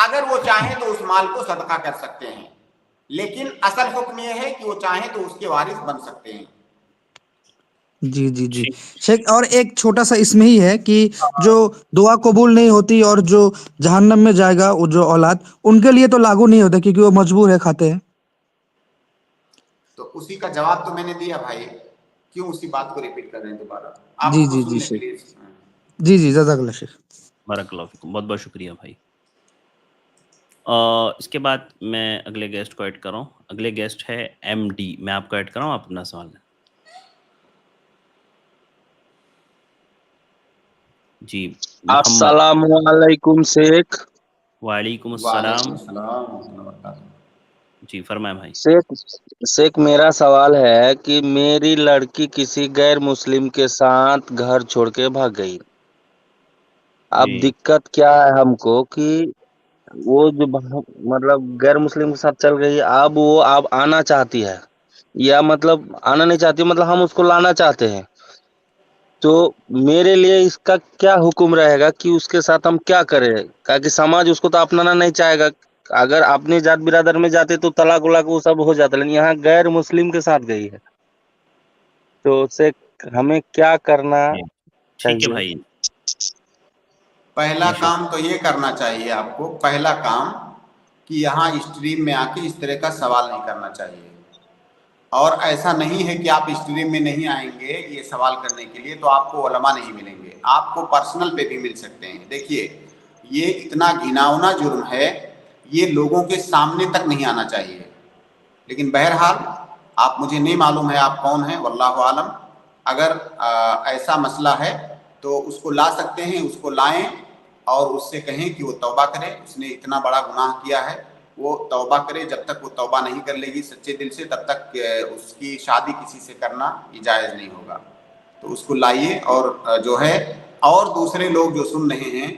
اگر وہ چاہیں تو اس مال کو صدقہ کر سکتے ہیں، لیکن اصل حکم یہ ہے کہ وہ چاہیں تو اس کے وارث بن سکتے ہیں۔ جی جی جی شیخ، اور ایک چھوٹا سا اس میں ہی ہے کہ جو دعا قبول نہیں ہوتی اور جو جہنم میں جائے گا وہ جو اولاد، ان کے لیے تو لاگو نہیں ہوتا کیونکہ وہ مجبور ہے، کھاتے ہیں۔ تو اسی کا جواب تو میں نے دیا بھائی، کیوں اسی بات کو ریپیٹ کر رہے ہیں دوبارہ؟ آپ جی اس کو جی سن جی لیں شیخ، پلیز۔ جی جی جزاک اللہ شیخ۔ بارک اللہ فیکم، بہت بہت شکریہ بھائی۔ اس کے بعد میں اگلے گیسٹ کو ایڈ کر رہا ہوں۔ اگلے گیسٹ ہے ایم ڈی، میں آپ کو ایڈ کر رہا ہوں، آپ اپنا سوال لیں۔ جی محمد۔ السلام علیکم شیخ۔ وعلیکم وعلیکم السلام۔ السلام ورحمۃ اللہ وبرکاتہ۔ جی فرمائیں بھائی۔ شیخ میرا سوال ہے کہ میری لڑکی کسی غیر مسلم کے ساتھ گھر چھوڑ کے بھاگ گئی۔ اب دقت کیا ہے ہم کو کہ وہ جو مطلب غیر مسلم کے ساتھ چل گئی، اب وہ آنا چاہتی ہے، یا مطلب آنا نہیں چاہتی، مطلب ہم اس کو لانا چاہتے ہیں، تو میرے لیے اس کا کیا حکم رہے گا کہ اس کے ساتھ ہم کیا کریں؟ کہ سماج اس کو تو اپنانا نہیں چاہے گا، اگر اپنی ذات برادر میں جاتے تو طلاق ولاق وہ سب ہو جاتا، لیکن یہاں غیر مسلم کے ساتھ گئی ہے، تو اسے ہمیں کیا کرنا ٹھیک ہے چاہیے؟ بھائی۔ پہلا کام تو یہ کرنا چاہیے آپ کو، پہلا کام کہ یہاں اسٹریم میں آ کے اس طرح کا سوال نہیں کرنا چاہیے، اور ایسا نہیں ہے کہ آپ اسٹریم میں نہیں آئیں گے یہ سوال کرنے کے لیے تو آپ کو علماء نہیں ملیں گے، آپ کو پرسنل پہ بھی مل سکتے ہیں۔ دیکھیے یہ اتنا گھناؤنا جرم ہے، یہ لوگوں کے سامنے تک نہیں آنا چاہیے، لیکن بہرحال آپ، مجھے نہیں معلوم ہے آپ کون ہیں، واللہ عالم، اگر ایسا مسئلہ ہے تو اس کو لا سکتے ہیں، اس کو لائیں اور اس سے کہیں کہ وہ توبہ کرے، اس نے اتنا بڑا گناہ کیا ہے، وہ توبہ کرے، جب تک وہ توبہ نہیں کر لے گی سچے دل سے تب تک اس کی شادی کسی سے کرنا جائز نہیں ہوگا۔ تو اس کو لائیے، اور جو ہے اور دوسرے لوگ جو سن رہے ہیں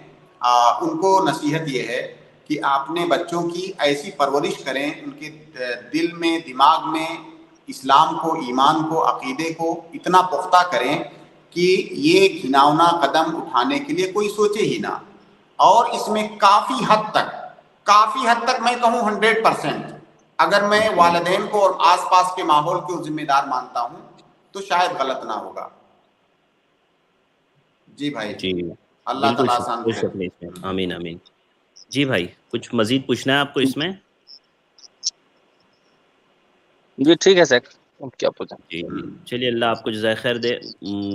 ان کو نصیحت یہ ہے کہ اپنے بچوں کی ایسی پرورش کریں، ان کے دل میں دماغ میں اسلام کو، ایمان کو، عقیدے کو اتنا پختہ کریں کہ یہ گھناؤنا قدم اٹھانے کے لیے کوئی سوچے ہی نہ، اور اس میں کافی حد تک میں کہوں 100%، اگر میں والدین کو اور آس پاس کے ماحول کو ذمہ دار مانتا ہوں تو شاید غلط نہ ہوگا۔ جی بھائی، جی اللہ تعالیٰ آسان کرے۔ آمین آمین۔ جی بھائی کچھ مزید پوچھنا ہے آپ کو اس میں؟ جی ٹھیک ہے سر، کیا پوچھا؟ جی چلیے، اللہ آپ کو جزائے خیر دے،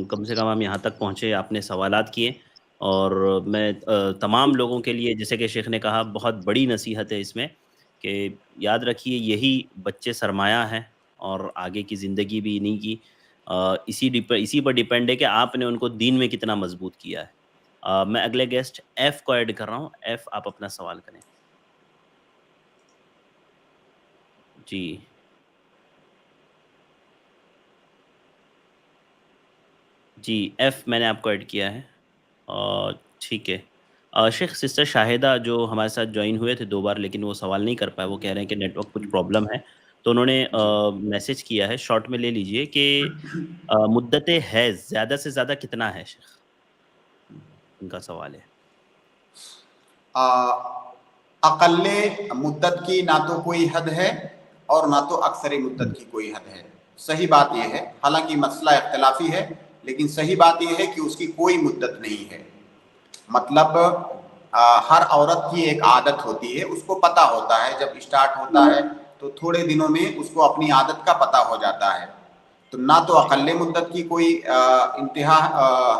کم سے کم ہم یہاں تک پہنچے، آپ نے سوالات کیے، اور میں تمام لوگوں کے لیے، جیسے کہ شیخ نے کہا، بہت بڑی نصیحت ہے اس میں کہ یاد رکھیے یہی بچے سرمایہ ہیں، اور آگے کی زندگی بھی انہی کی اسی پر ڈیپینڈ ہے کہ آپ نے ان کو دین میں کتنا مضبوط کیا ہے۔ میں اگلے گیسٹ ایف کو ایڈ کر رہا ہوں۔ ایف آپ اپنا سوال کریں۔ جی جی ایف میں نے آپ کو ایڈ کیا ہے، ٹھیک ہے۔ شیخ سسٹر شاہدہ جو ہمارے ساتھ جوائن ہوئے تھے 2 بار، لیکن وہ سوال نہیں کر پائے، وہ کہہ رہے ہیں کہ نیٹ ورک کچھ پرابلم ہے، تو انہوں نے میسج کیا ہے، شارٹ میں لے لیجئے کہ مدت حیض زیادہ سے زیادہ کتنا ہے شیخ؟ ان کا سوال ہے۔ اقل مدت کی نہ تو کوئی حد ہے اور نہ تو اکثر مدت کی کوئی حد ہے، صحیح بات یہ ہے، حالانکہ مسئلہ اختلافی ہے، لیکن صحیح بات یہ ہے کہ اس کی کوئی مدت نہیں ہے۔ مطلب ہر عورت کی ایک عادت ہوتی ہے، اس کو پتہ ہوتا ہے، جب اسٹارٹ ہوتا ہے تو تھوڑے دنوں میں اس کو اپنی عادت کا پتہ ہو جاتا ہے، تو نہ تو اقل مدت کی کوئی انتہا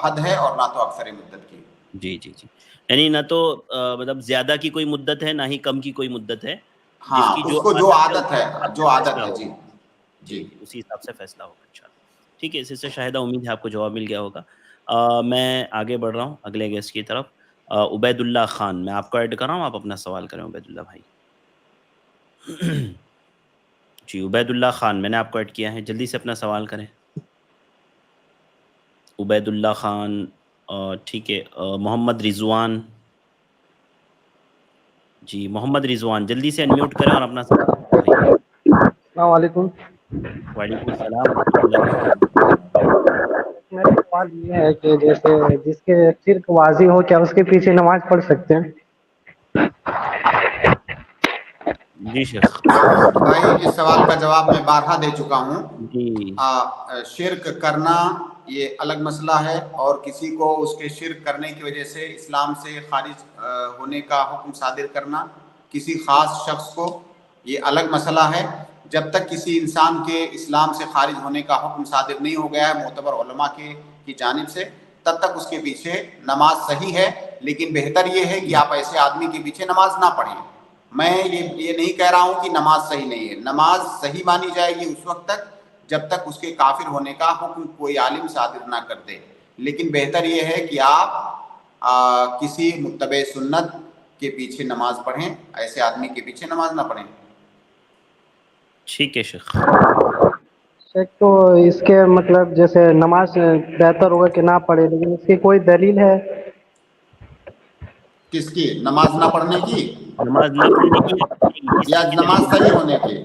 حد ہے اور نہ تو اکثر مدت کی۔ جی جی جی، یعنی نہ تو مطلب زیادہ کی کوئی مدت ہے، نہ ہی کم کی کوئی مدت ہے، ہاں، کی اس کو جو عادت ہے، جی جی اسی حساب سے فیصلہ ہوگا انشاءاللہ۔ ٹھیک ہے سسٹر شاہدہ، امید ہے آپ کو جواب مل گیا ہوگا۔ میں آگے بڑھ رہا ہوں اگلے گیسٹ کی طرف۔ عبید اللہ خان، میں آپ کو ایڈ کر رہا ہوں، آپ اپنا سوال کریں عبید اللہ بھائی۔ جی عبید اللہ خان، میں نے آپ کو ایڈ کیا ہے، جلدی سے اپنا سوال کریں۔ عبید اللہ خان، ٹھیک ہے۔ محمد رضوان، جی محمد رضوان جلدی سے انمیوٹ کریں اور اپنا سوال کریں بھائی۔ السلام علیکم۔ وعلیکم السلام ورحمۃ اللہ وبرکاتہ۔ میرا سوال یہ ہے کہ جیسے جس کے شرک واضح ہو، کیا اس کے پیچھے نماز پڑھ سکتے ہیں؟ جی شیخ بھائی اس سوال کا جواب میں بارہا دے چکا ہوں. جی شرک کرنا یہ الگ مسئلہ ہے، اور کسی کو اس کے شرک کرنے کی وجہ سے اسلام سے خارج ہونے کا حکم صادر کرنا کسی خاص شخص کو، یہ الگ مسئلہ ہے. جب تک کسی انسان کے اسلام سے خارج ہونے کا حکم صادر نہیں ہو گیا ہے معتبر علماء کی جانب سے، تب تک اس کے پیچھے نماز صحیح ہے. لیکن بہتر یہ ہے کہ آپ ایسے آدمی کے پیچھے نماز نہ پڑھیں. میں یہ نہیں کہہ رہا ہوں کہ نماز صحیح نہیں ہے، نماز صحیح مانی جائے گی اس وقت تک جب تک اس کے کافر ہونے کا حکم کوئی عالم صادر نہ کر دے. لیکن بہتر یہ ہے کہ آپ کسی متبع سنت کے پیچھے نماز پڑھیں، ایسے آدمی کے پیچھے نماز نہ پڑھیں. ٹھیک ہے شیخ. شیخ تو اس کے مطلب جیسے نماز بہتر ہوگا کہ نہ پڑھے، لیکن اس کی کوئی دلیل ہے؟ کس کی؟ نماز نہ پڑھنے کی نماز نہ پڑھنے کی یا نماز صحیح ہونے کی؟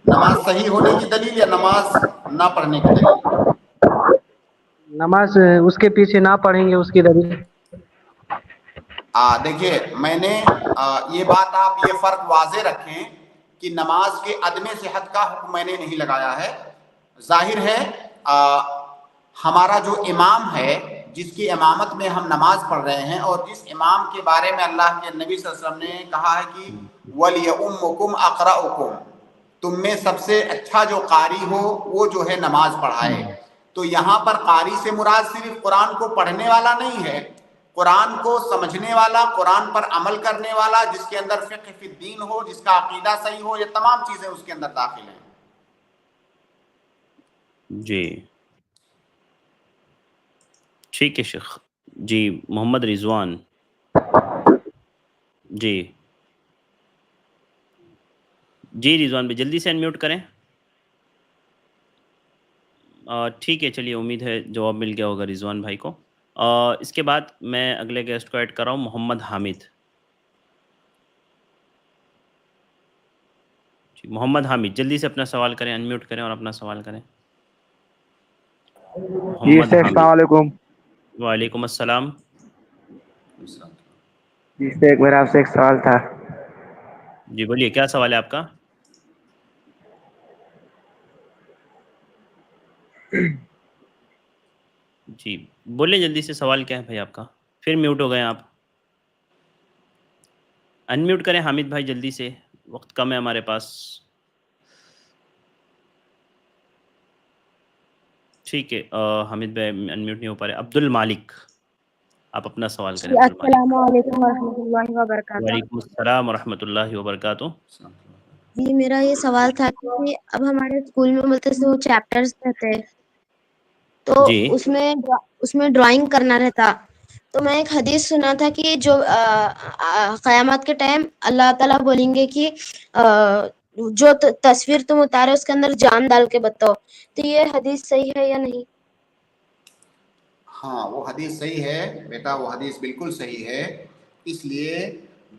نماز صحیح ہونے کی دلیل یا نماز نہ پڑھنے کی دلیل؟ نماز اس کے پیچھے نہ پڑھیں گے اس کی دلیل؟ دیکھیے میں نے یہ بات آپ یہ فرق واضح رکھیں کہ نماز کے عدم صحت کا حکم میں نے نہیں لگایا ہے. ظاہر ہے ہمارا جو امام ہے جس کی امامت میں ہم نماز پڑھ رہے ہیں، اور جس امام کے بارے میں اللہ کے نبی صلی اللہ علیہ وسلم نے کہا ہے کہ وَلْيَؤُمُّكُمْ أَقْرَأُكُمْ، تم میں سب سے اچھا جو قاری ہو وہ جو ہے نماز پڑھائے. تو یہاں پر قاری سے مراد صرف قرآن کو پڑھنے والا نہیں ہے، قرآن کو سمجھنے والا، قرآن پر عمل کرنے والا، جس کے اندر فقہ فی الدین ہو، جس کا عقیدہ صحیح ہو، یہ تمام چیزیں اس کے اندر داخل ہیں. جی ٹھیک ہے شیخ. جی محمد رضوان. جی رضوان بھی جلدی سے انمیوٹ کریں. ٹھیک ہے چلیے، امید ہے جواب مل گیا ہوگا رضوان بھائی کو. اس کے بعد میں اگلے گیسٹ کو ایڈ کر رہا ہوں، محمد حامد. محمد حامد جلدی سے اپنا سوال کریں، انمیوٹ کریں اور اپنا سوال کریں. جی شیخ السلام علیکم. وعلیکم السلام. جی شیخ میرا آپ سے ایک سوال تھا. جی بولیے، کیا سوال ہے آپ کا؟ جی بولیں جلدی سے، سوال کیا ہے بھائی آپ کا؟ پھر میوٹ ہو گئے آپ. انمیوٹ کریں حامد بھائی جلدی سے، وقت کم ہے ہمارے پاس. ٹھیک ہے حامد بھائی انمیوٹ نہیں ہو پا رہے. عبد المالک، آپ اپنا سوال کریں. عبد المالک. السلام علیکم ورحمۃ اللہ وبرکاتہ. وعلیکم السلام ورحمۃ اللہ وبرکاتہ. جی میرا یہ سوال تھا کہ اب ہمارے اسکول میں مطلب چیپٹرز رہتے ہیں تو جی اس میں ڈرائنگ کرنا رہتا. تو میں ایک حدیث سنا تھا کہ جو قیامت کے ٹائم اللہ تعالیٰ بولیں گے کہ جو تصویر تم اتارے اس کے اندر جان ڈال کے بتاؤ. تو یہ حدیث صحیح ہے یا نہیں؟ ہاں وہ حدیث صحیح ہے بیٹا، وہ حدیث بالکل صحیح ہے. اس لیے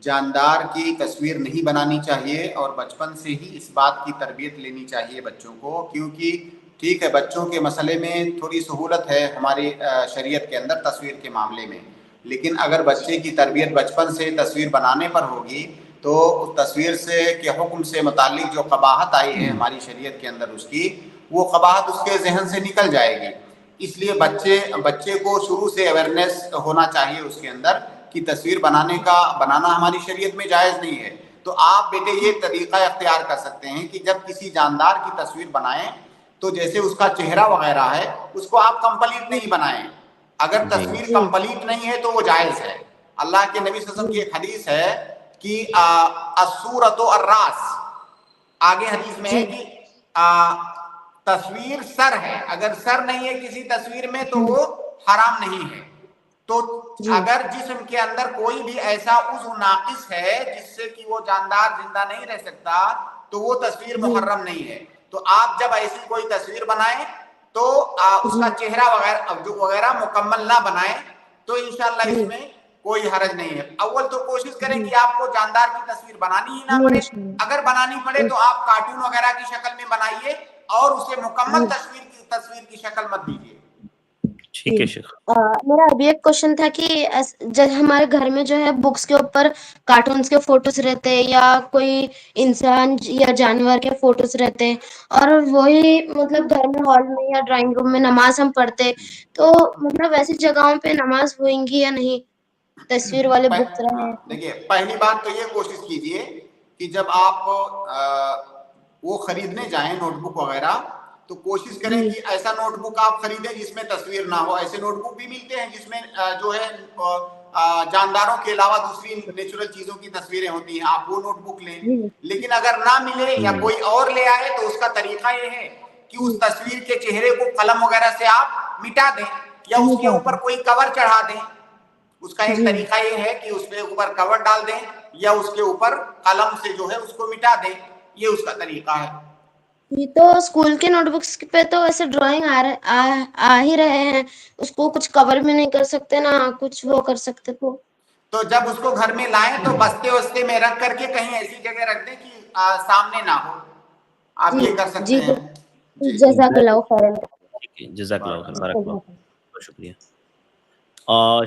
جاندار کی تصویر نہیں بنانی چاہیے، اور بچپن سے ہی اس بات کی تربیت لینی چاہیے بچوں کو. کیونکہ ٹھیک ہے بچوں کے مسئلے میں تھوڑی سہولت ہے ہماری شریعت کے اندر تصویر کے معاملے میں، لیکن اگر بچے کی تربیت بچپن سے تصویر بنانے پر ہوگی تو اس تصویر سے کے حکم سے متعلق جو قباحت آئی ہے ہماری شریعت کے اندر اس کی، وہ قباحت اس کے ذہن سے نکل جائے گی. اس لیے بچے کو شروع سے اویئرنیس ہونا چاہیے اس کے اندر کہ تصویر بنانا ہماری شریعت میں جائز نہیں ہے. تو آپ بیٹے یہ طریقہ اختیار کر سکتے ہیں کہ جب کسی جاندار کی تصویر بنائیں تو جیسے اس کا چہرہ وغیرہ ہے اس کو آپ کمپلیٹ نہیں بنائیں. اگر تصویر کمپلیٹ نہیں ہے تو وہ جائز ہے. اللہ کے نبی صلی اللہ علیہ وسلم کی ایک حدیث ہے کہ الصورۃ الراس، آگے حدیث میں ہے کہ تصویر سر ہے، اگر سر نہیں ہے کسی تصویر میں تو وہ حرام نہیں ہے. تو اگر جسم کے اندر کوئی بھی ایسا عضو ناقص ہے جس سے کہ وہ جاندار زندہ نہیں رہ سکتا تو وہ تصویر محرم نہیں ہے. تو آپ جب ایسی کوئی تصویر بنائیں تو اس کا چہرہ وغیرہ مکمل نہ بنائیں، تو انشاءاللہ اس میں کوئی حرج نہیں ہے. اول تو کوشش کریں کہ آپ کو جاندار کی تصویر بنانی ہی نہ پڑے. اگر بنانی پڑے تو آپ کارٹون وغیرہ کی شکل میں بنائیے اور اسے مکمل تصویر کی شکل مت دیجیے. ٹھیک ہے شیخ. میرا ابھی ایک کوشچن تھا کہ جب ہمارے گھر میں جو ہے بکس کے اوپر کارٹونس کے فوٹوز رہتے ہیں یا کوئی انسان یا جانور کے فوٹوز رہتے ہیں اور وہی مطلب گھر میں ہال میں یا ڈرائنگ روم میں نماز ہم پڑھتے تو مطلب ایسی جگہوں پہ نماز ہوئیں گی یا نہیں, تصویر والے بکس رہے. دیکھیے پہلی بات تو یہ کوشش کیجئے کہ جب آپ وہ خریدنے جائیں نوٹ بک وغیرہ تو کوشش کریں کہ ایسا نوٹ بک آپ خریدیں جس میں تصویر نہ ہو. ایسے نوٹ بک بھی ملتے ہیں جس میں جو ہے جانداروں کے علاوہ دوسری نیچرل چیزوں کی تصویریں ہوتی ہیں, آپ وہ نوٹ بک لیں. لیکن اگر نہ ملے یا کوئی اور لے آئے تو اس کا طریقہ یہ ہے کہ اس تصویر کے چہرے کو قلم وغیرہ سے آپ مٹا دیں یا اس کے اوپر کوئی کور چڑھا دیں. اس کا ایک طریقہ یہ ہے کہ اس کے اوپر کور ڈال دیں یا اس کے اوپر قلم سے جو ہے اس کو مٹا دیں. یہ اس کا طریقہ ہے. تو اسکول کے نوٹ بکس پہ تو ایسے ڈرائنگ آ ہی رہے ہیں, اس کو کچھ کور بھی نہیں کر سکتے نہ کچھ وہ کر سکتے. تو جب اس کو گھر میں لائیں تو بستے وستے میں رکھ کر کے کہیں ایسی جگہ رکھ دیں کہ سامنے نہ ہو. آپ یہ کر سکتے ہیں. جزاک اللہ خیر. جزاک اللہ خیر, بارک اللہ, بہت شکریہ.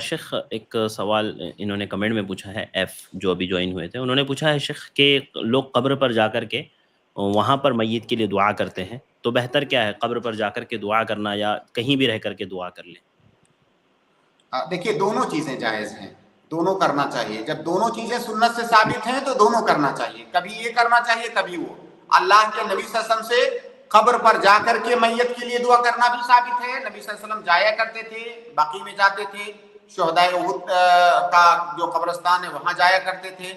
شیخ ایک سوال انہوں نے کمنٹ میں پوچھا ہے, ایف جو ابھی جوائن ہوئے تھے, انہوں نے پوچھا ہے شیخ کہ لوگ قبر پر جا کر کے وہاں پر میت کے لیے دعا کرتے ہیں, تو بہتر کیا ہے, قبر پر جا کر کے دعا کرنا یا کہیں بھی رہ کر کے دعا کر لیں؟ دیکھیے دونوں چیزیں جائز ہیں, دونوں کرنا چاہیے. جب دونوں چیزیں سنت سے ثابت ہیں تو دونوں کرنا چاہیے. کبھی یہ کرنا چاہیے کبھی وہ. اللہ کے نبی صلی اللہ علیہ وسلم سے قبر پر جا کر کے میت کے لیے دعا کرنا بھی ثابت ہے. نبی صلی اللہ علیہ وسلم جایا کرتے تھے, بقیع میں جاتے تھے, شہدائے احد کا جو قبرستان ہے وہاں جایا کرتے تھے.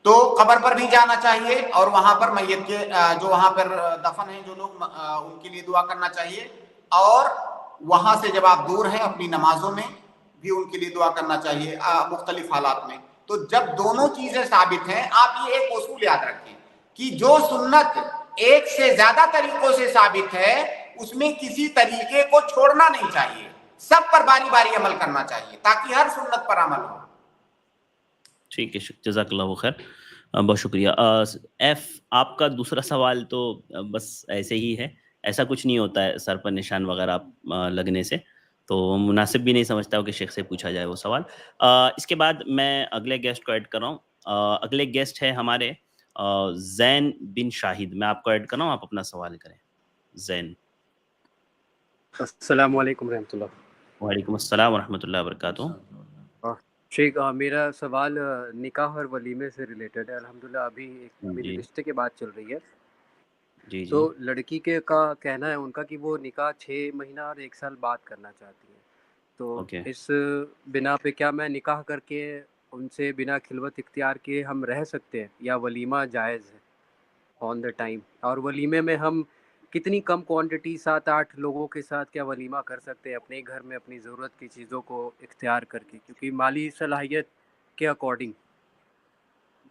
تو قبر پر بھی جانا چاہیے اور وہاں پر میت کے جو وہاں پر دفن ہیں جو لوگ ان کے لیے دعا کرنا چاہیے. اور وہاں سے جب آپ دور ہیں اپنی نمازوں میں بھی ان کے لیے دعا کرنا چاہیے مختلف حالات میں. تو جب دونوں چیزیں ثابت ہیں, آپ یہ ایک اصول یاد رکھیں کہ جو سنت ایک سے زیادہ طریقوں سے ثابت ہے اس میں کسی طریقے کو چھوڑنا نہیں چاہیے, سب پر باری باری عمل کرنا چاہیے تاکہ ہر سنت پر عمل ہو. ٹھیک ہے, جزاک اللہ خیر, بہت شکریہ. ایف آپ کا دوسرا سوال تو بس ایسے ہی ہے, ایسا کچھ نہیں ہوتا ہے سر پر نشان وغیرہ لگنے سے, تو مناسب بھی نہیں سمجھتا ہوں کہ شیخ سے پوچھا جائے وہ سوال. اس کے بعد میں اگلے گیسٹ کو ایڈ کر رہا ہوں. اگلے گیسٹ ہے ہمارے زین بن شاہد. میں آپ کو ایڈ کر رہا ہوں, آپ اپنا سوال کریں. زین. السلام علیکم رحمۃ اللہ. وعلیکم السلام ورحمۃ اللہ وبرکاتہ. شیخ میرا سوال نکاح اور ولیمے سے ریلیٹڈ ہے. الحمدللہ ابھی ایک میرے رشتے کی بات چل رہی ہے. جی تو لڑکی کے کا کہنا ہے ان کا کہ وہ نکاح 6 مہینہ اور 1 سال بعد کرنا چاہتی ہے. تو اس بنا پہ کیا میں نکاح کر کے ان سے بنا خلوت اختیار کیے ہم رہ سکتے ہیں یا ولیمہ جائز ہے آن دا ٹائم؟ اور ولیمے میں ہم کتنی کم کوانٹٹی 7-8 لوگوں کے ساتھ کیا ولیمہ کر سکتے ہیں اپنے گھر میں اپنی ضرورت کی چیزوں کو اختیار کر کے, کیونکہ مالی صلاحیت کے اکارڈنگ؟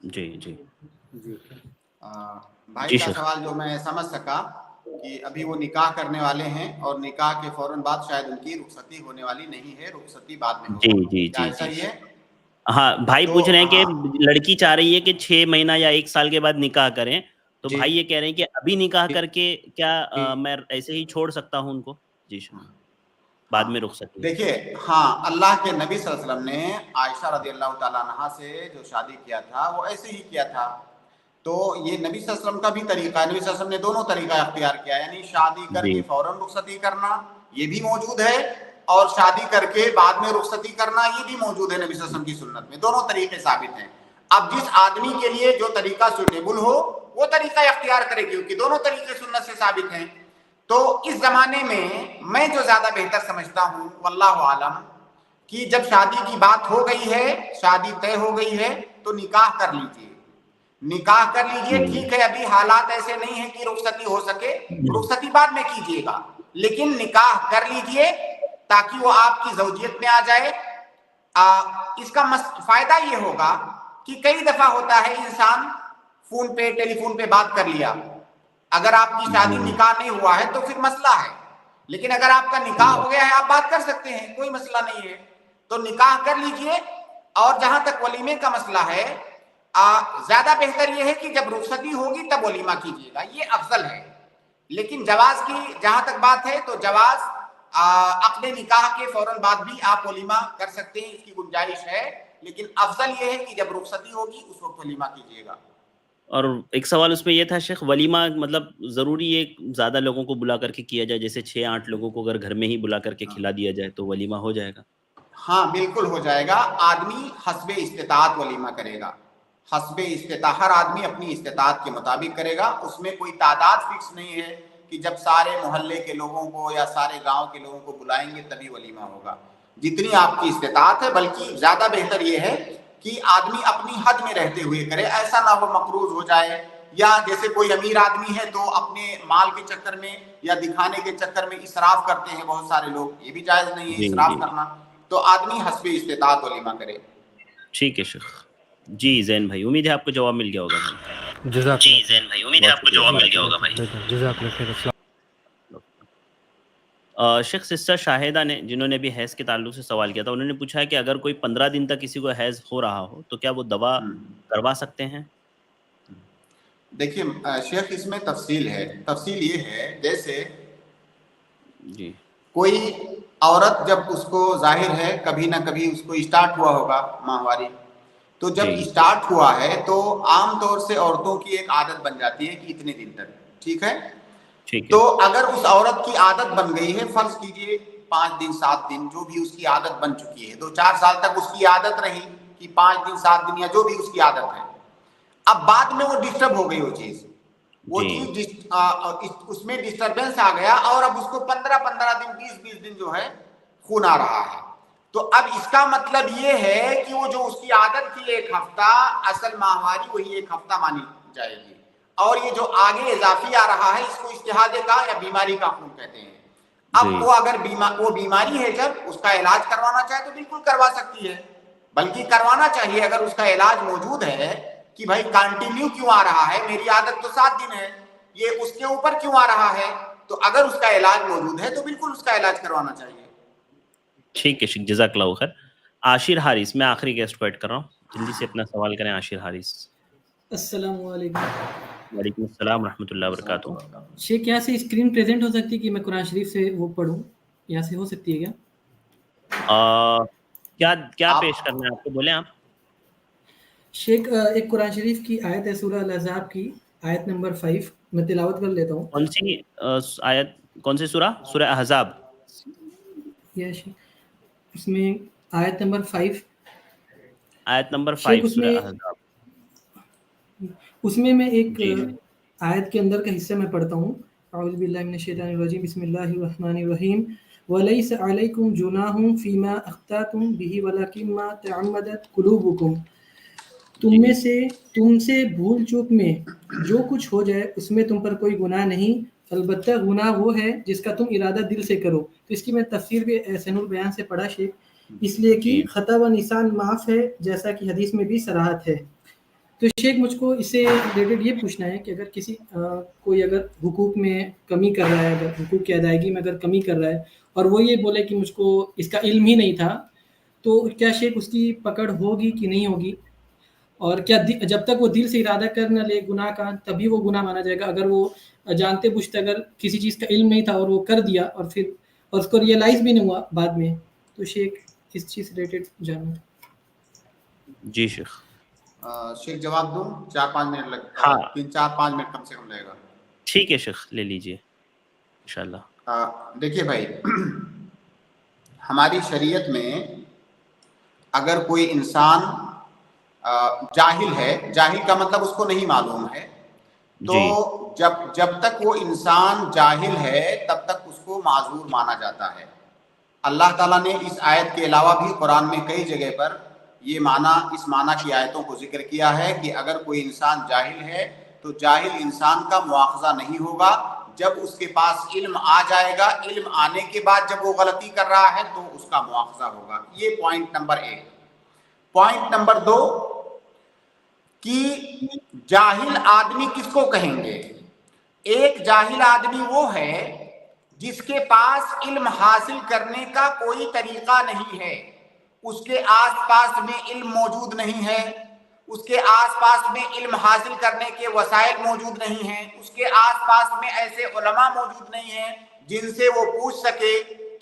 جی جی جی بھائی کا سوال جو میں سمجھ سکا کہ ابھی وہ نکاح کرنے والے ہیں اور نکاح کے فوراً بعد شاید ان کی رخصتی ہونے والی نہیں ہے, رخصتی بعد میں ہوگی. جی جی کیا ایسا ہی ہے؟ ہاں بھائی پوچھ رہے ہیں کہ لڑکی چاہ رہی ہے کہ 6 مہینہ یا 1 سال کے بعد نکاح کریں, تو بھائی یہ کہہ رہے ہیں کہ ابھی نکاح کر کے کیا میں ایسے ہی چھوڑ سکتا ہوں ان کو؟ جی بعد میں رخصتی. دیکھیے ہاں, اللہ کے نبی صلی اللہ علیہ وسلم نے عائشہ رضی اللہ تعالیٰ عنہا سے جو شادی کیا تھا وہ ایسے ہی کیا تھا. تو یہ نبی صلی اللہ علیہ وسلم کا بھی طریقہ ہے. نبی صلی اللہ علیہ وسلم نے دونوں طریقہ اختیار کیا, یعنی شادی کر کے فوراً رخصتی کرنا یہ بھی موجود ہے اور شادی کر کے بعد میں رخصتی کرنا یہ بھی موجود ہے نبی صلی اللہ علیہ وسلم کی سنت میں. دونوں طریقے ثابت ہیں. اب جس آدمی کے لیے جو طریقہ سوٹیبل ہو وہ طریقہ اختیار کرے, کیونکہ دونوں طریقے سنت سے ثابت ہیں. تو اس زمانے میں جو زیادہ بہتر سمجھتا ہوں واللہ عالم کہ جب شادی کی بات ہو گئی ہے, شادی طے ہو گئی ہے, تو نکاح کر لیجئے. نکاح کر لیجئے, ٹھیک ہے ابھی حالات ایسے نہیں ہیں کہ رخصتی ہو سکے, رخصتی بعد میں کیجئے گا, لیکن نکاح کر لیجئے تاکہ وہ آپ کی زوجیت میں آ جائے. اس کا فائدہ یہ ہوگا کہ کئی دفعہ ہوتا ہے انسان فون پہ ٹیلی فون پہ بات کر لیا, اگر آپ کی شادی نکاح نہیں ہوا ہے تو پھر مسئلہ ہے, لیکن اگر آپ کا نکاح ہو گیا ہے آپ بات کر سکتے ہیں, کوئی مسئلہ نہیں ہے. تو نکاح کر لیجئے. اور جہاں تک ولیمے کا مسئلہ ہے, زیادہ بہتر یہ ہے کہ جب رخصتی ہوگی تب ولیمہ کیجیے گا, یہ افضل ہے. لیکن جواز کی جہاں تک بات ہے تو جواز عقد نکاح کے فوراً بعد بھی آپ ولیمہ کر سکتے ہیں، اس کی گنجائش ہے، لیکن افضل یہ ہے کہ جب رخصتی ہوگی اس وقت ولیمہ کیجیے گا۔ اور ایک سوال اس میں یہ تھا شیخ، ولیمہ مطلب ضروری ہے زیادہ لوگوں کو بلا کر کے کیا جائے، جیسے 6-8 لوگوں کو اگر گھر میں ہی بلا کر کے کھلا دیا جائے تو ولیمہ ہو جائے گا؟ ہاں بالکل ہو جائے گا، آدمی حسب استطاعت ولیمہ کرے گا، حسب استطاعت، ہر آدمی اپنی استطاعت کے مطابق کرے گا، اس میں کوئی تعداد فکس نہیں ہے کہ جب سارے محلے کے لوگوں کو یا سارے گاؤں کے لوگوں کو بلائیں گے تبھی ولیمہ ہوگا، جتنی آپ کی استطاعت ہے، بلکہ زیادہ بہتر یہ ہے کہ آدمی اپنی حد میں رہتے ہوئے کرے، ایسا نہ ہو مقروض ہو جائے، یا جیسے کوئی امیر آدمی ہے تو اپنے مال کے چکر میں یا دکھانے کے چکر میں اسراف کرتے ہیں بہت سارے لوگ، یہ بھی جائز نہیں ہے اسراف کرنا، تو آدمی حسب استطاعت ولیمہ کرے۔ ٹھیک ہے شیخ جی۔ زین بھائی امید ہے آپ کو جواب مل گیا ہوگا بھائی۔ جزاک جی زین بھائی امید ہے آپ کو جواب مل گیا ہوگا بھائی۔ جزاک اللہ خیر۔ السلام شیخ سسٹر شاہدہ نے، جنہوں نے بھی حیض کے تعلق سے سوال کیا تھا، انہوں نے پوچھا ہے کہ اگر کوئی 15 دن تک کسی کو حیض ہو رہا ہو تو کیا وہ دوا کروا سکتے ہیں؟ دیکھیے شیخ اس میں تفصیل ہے، تفصیل یہ ہے جیسے جی کوئی عورت جب اس کو ظاہر ہے کبھی نہ کبھی اس کو اسٹارٹ ہوا ہوگا ماہواری، تو جب اسٹارٹ ہوا ہے تو عام طور سے عورتوں کی ایک عادت بن جاتی ہے کہ اتنے دن تک، ٹھیک ہے، تو اگر اس عورت کی عادت بن گئی ہے، فرض کیجئے 5 دن 7 دن جو بھی اس کی عادت بن چکی ہے، 2-4 سال تک اس کی عادت رہی کہ 5 دن 7 دن یا جو بھی اس کی عادت ہے، اب بعد میں وہ ڈسٹرب ہو گئی وہ چیز اس میں ڈسٹربنس آ گیا، اور اب اس کو 15 دن 20 دن جو ہے خون آ رہا ہے، تو اب اس کا مطلب یہ ہے کہ وہ جو اس کی عادت تھی 1 ہفتہ، اصل ماہواری وہی 1 ہفتہ مانی جائے گی، اور یہ جو آگے اضافی آ رہا ہے اس کو استحاضے کا یا بیماری کا خون کہتے ہیں۔ اب وہ اگر وہ بیماری ہے، جب اس کا علاج کروانا چاہے تو بالکل کروا سکتی ہے، بلکہ کروانا چاہیے اگر اس کا علاج موجود ہے کہ بھائی کنٹینیو کیوں آ رہا ہے، میری عادت تو 7 دن ہے، یہ اس کے اوپر کیوں آ رہا ہے، تو اگر اس کا علاج موجود ہے تو بالکل اس کا علاج کروانا چاہیے۔ ٹھیک ہے شیخ جزاک اللہ خیر۔ عاشر حارث، میں آخری گیسٹ کو ایڈ کر رہا ہوں، جلدی سے اپنا سوال کریں عاشر حارث۔ السلام علیکم۔ وعلیکم السلام ورحمۃ اللہ وبرکاتہ۔ شیخ یہاں سے اسکرین پریزنٹ ہو سکتی ہے کہ میں قرآن شریف سے وہ پڑھوں، یہاں سے ہو سکتی ہے کیا؟ کیا پیش کرنا ہے آپ کو، بولیں آپ۔ شیخ ایک قرآن شریف کی آیت ہے سورہ الاحزاب کی آیت نمبر 5، میں تلاوت کر لیتا ہوں۔ کون سی آیت، کون سی سورہ؟ سورہ احزاب۔ یا شیخ اس میں آیت نمبر 5، آیت نمبر 5 سورہ احزاب، اس میں ایک آیت کے اندر کا حصہ میں پڑھتا ہوں۔ اعوذ باللہ من الشیطان الرجیم، بسم اللہ الرحمن الرحیم، وَلَيْسَ عَلَيْكُمْ جُنَاحٌ فِي مَا أَخْطَأْتُمْ بِهِ وَلَكِنْ مَا تَعَمَّدَتْ قُلُوبُكُمْ، تم سے بھول چوک میں جو کچھ ہو جائے اس میں تم پر کوئی گناہ نہیں، البتہ گناہ وہ ہے جس کا تم ارادہ دل سے کرو۔ تو اس کی میں تفسیر بھی احسن البیان سے پڑھا شیخ، اس لیے کہ خطا و نسیان معاف ہے، جیسا کہ حدیث میں بھی صراحت ہے۔ تو شیخ مجھ کو اس سے ریلیٹڈ یہ پوچھنا ہے کہ اگر کسی کوئی اگر حقوق میں کمی کر رہا ہے، اگر حقوق کی ادائیگی میں اگر کمی کر رہا ہے اور وہ یہ بولے کہ مجھ کو اس کا علم ہی نہیں تھا، تو کیا شیخ اس کی پکڑ ہوگی کہ نہیں ہوگی؟ اور کیا جب تک وہ دل سے ارادہ کر نہ لے گناہ کا تبھی وہ گناہ مانا جائے گا؟ اگر وہ جانتے بوجھتے اگر کسی چیز کا علم نہیں تھا اور وہ کر دیا اور پھر اس کو ریئلائز بھی نہیں ہوا بعد میں، تو شیخ اس چیز سے ریلیٹڈ جاننا۔ جی شیخ شیخ جواب دوں؟ 4-5 منٹ لگتا ہے، 3-4-5 منٹ کم سے کم لگے گا۔ ٹھیک ہے شیخ لے لیجئے انشاءاللہ۔ دیکھیے بھائی، ہماری شریعت میں اگر کوئی انسان جاہل ہے، جاہل کا مطلب اس کو نہیں معلوم ہے، تو جب تک وہ انسان جاہل ہے تب تک اس کو معذور مانا جاتا ہے۔ اللہ تعالیٰ نے اس آیت کے علاوہ بھی قرآن میں کئی جگہ پر یہ معنی، اس معنی کی آیتوں کو ذکر کیا ہے کہ اگر کوئی انسان جاہل ہے تو جاہل انسان کا مواخذہ نہیں ہوگا، جب اس کے پاس علم آ جائے گا، علم آنے کے بعد جب وہ غلطی کر رہا ہے تو اس کا مواخذہ ہوگا۔ یہ پوائنٹ نمبر 1۔ پوائنٹ نمبر 2 کہ جاہل آدمی کس کو کہیں گے؟ ایک جاہل آدمی وہ ہے جس کے پاس علم حاصل کرنے کا کوئی طریقہ نہیں ہے، اس کے آس پاس میں علم موجود نہیں ہے، اس کے آس پاس میں علم حاصل کرنے کے وسائل موجود نہیں ہیں، اس کے آس پاس میں ایسے علماء موجود نہیں ہیں جن سے وہ پوچھ سکے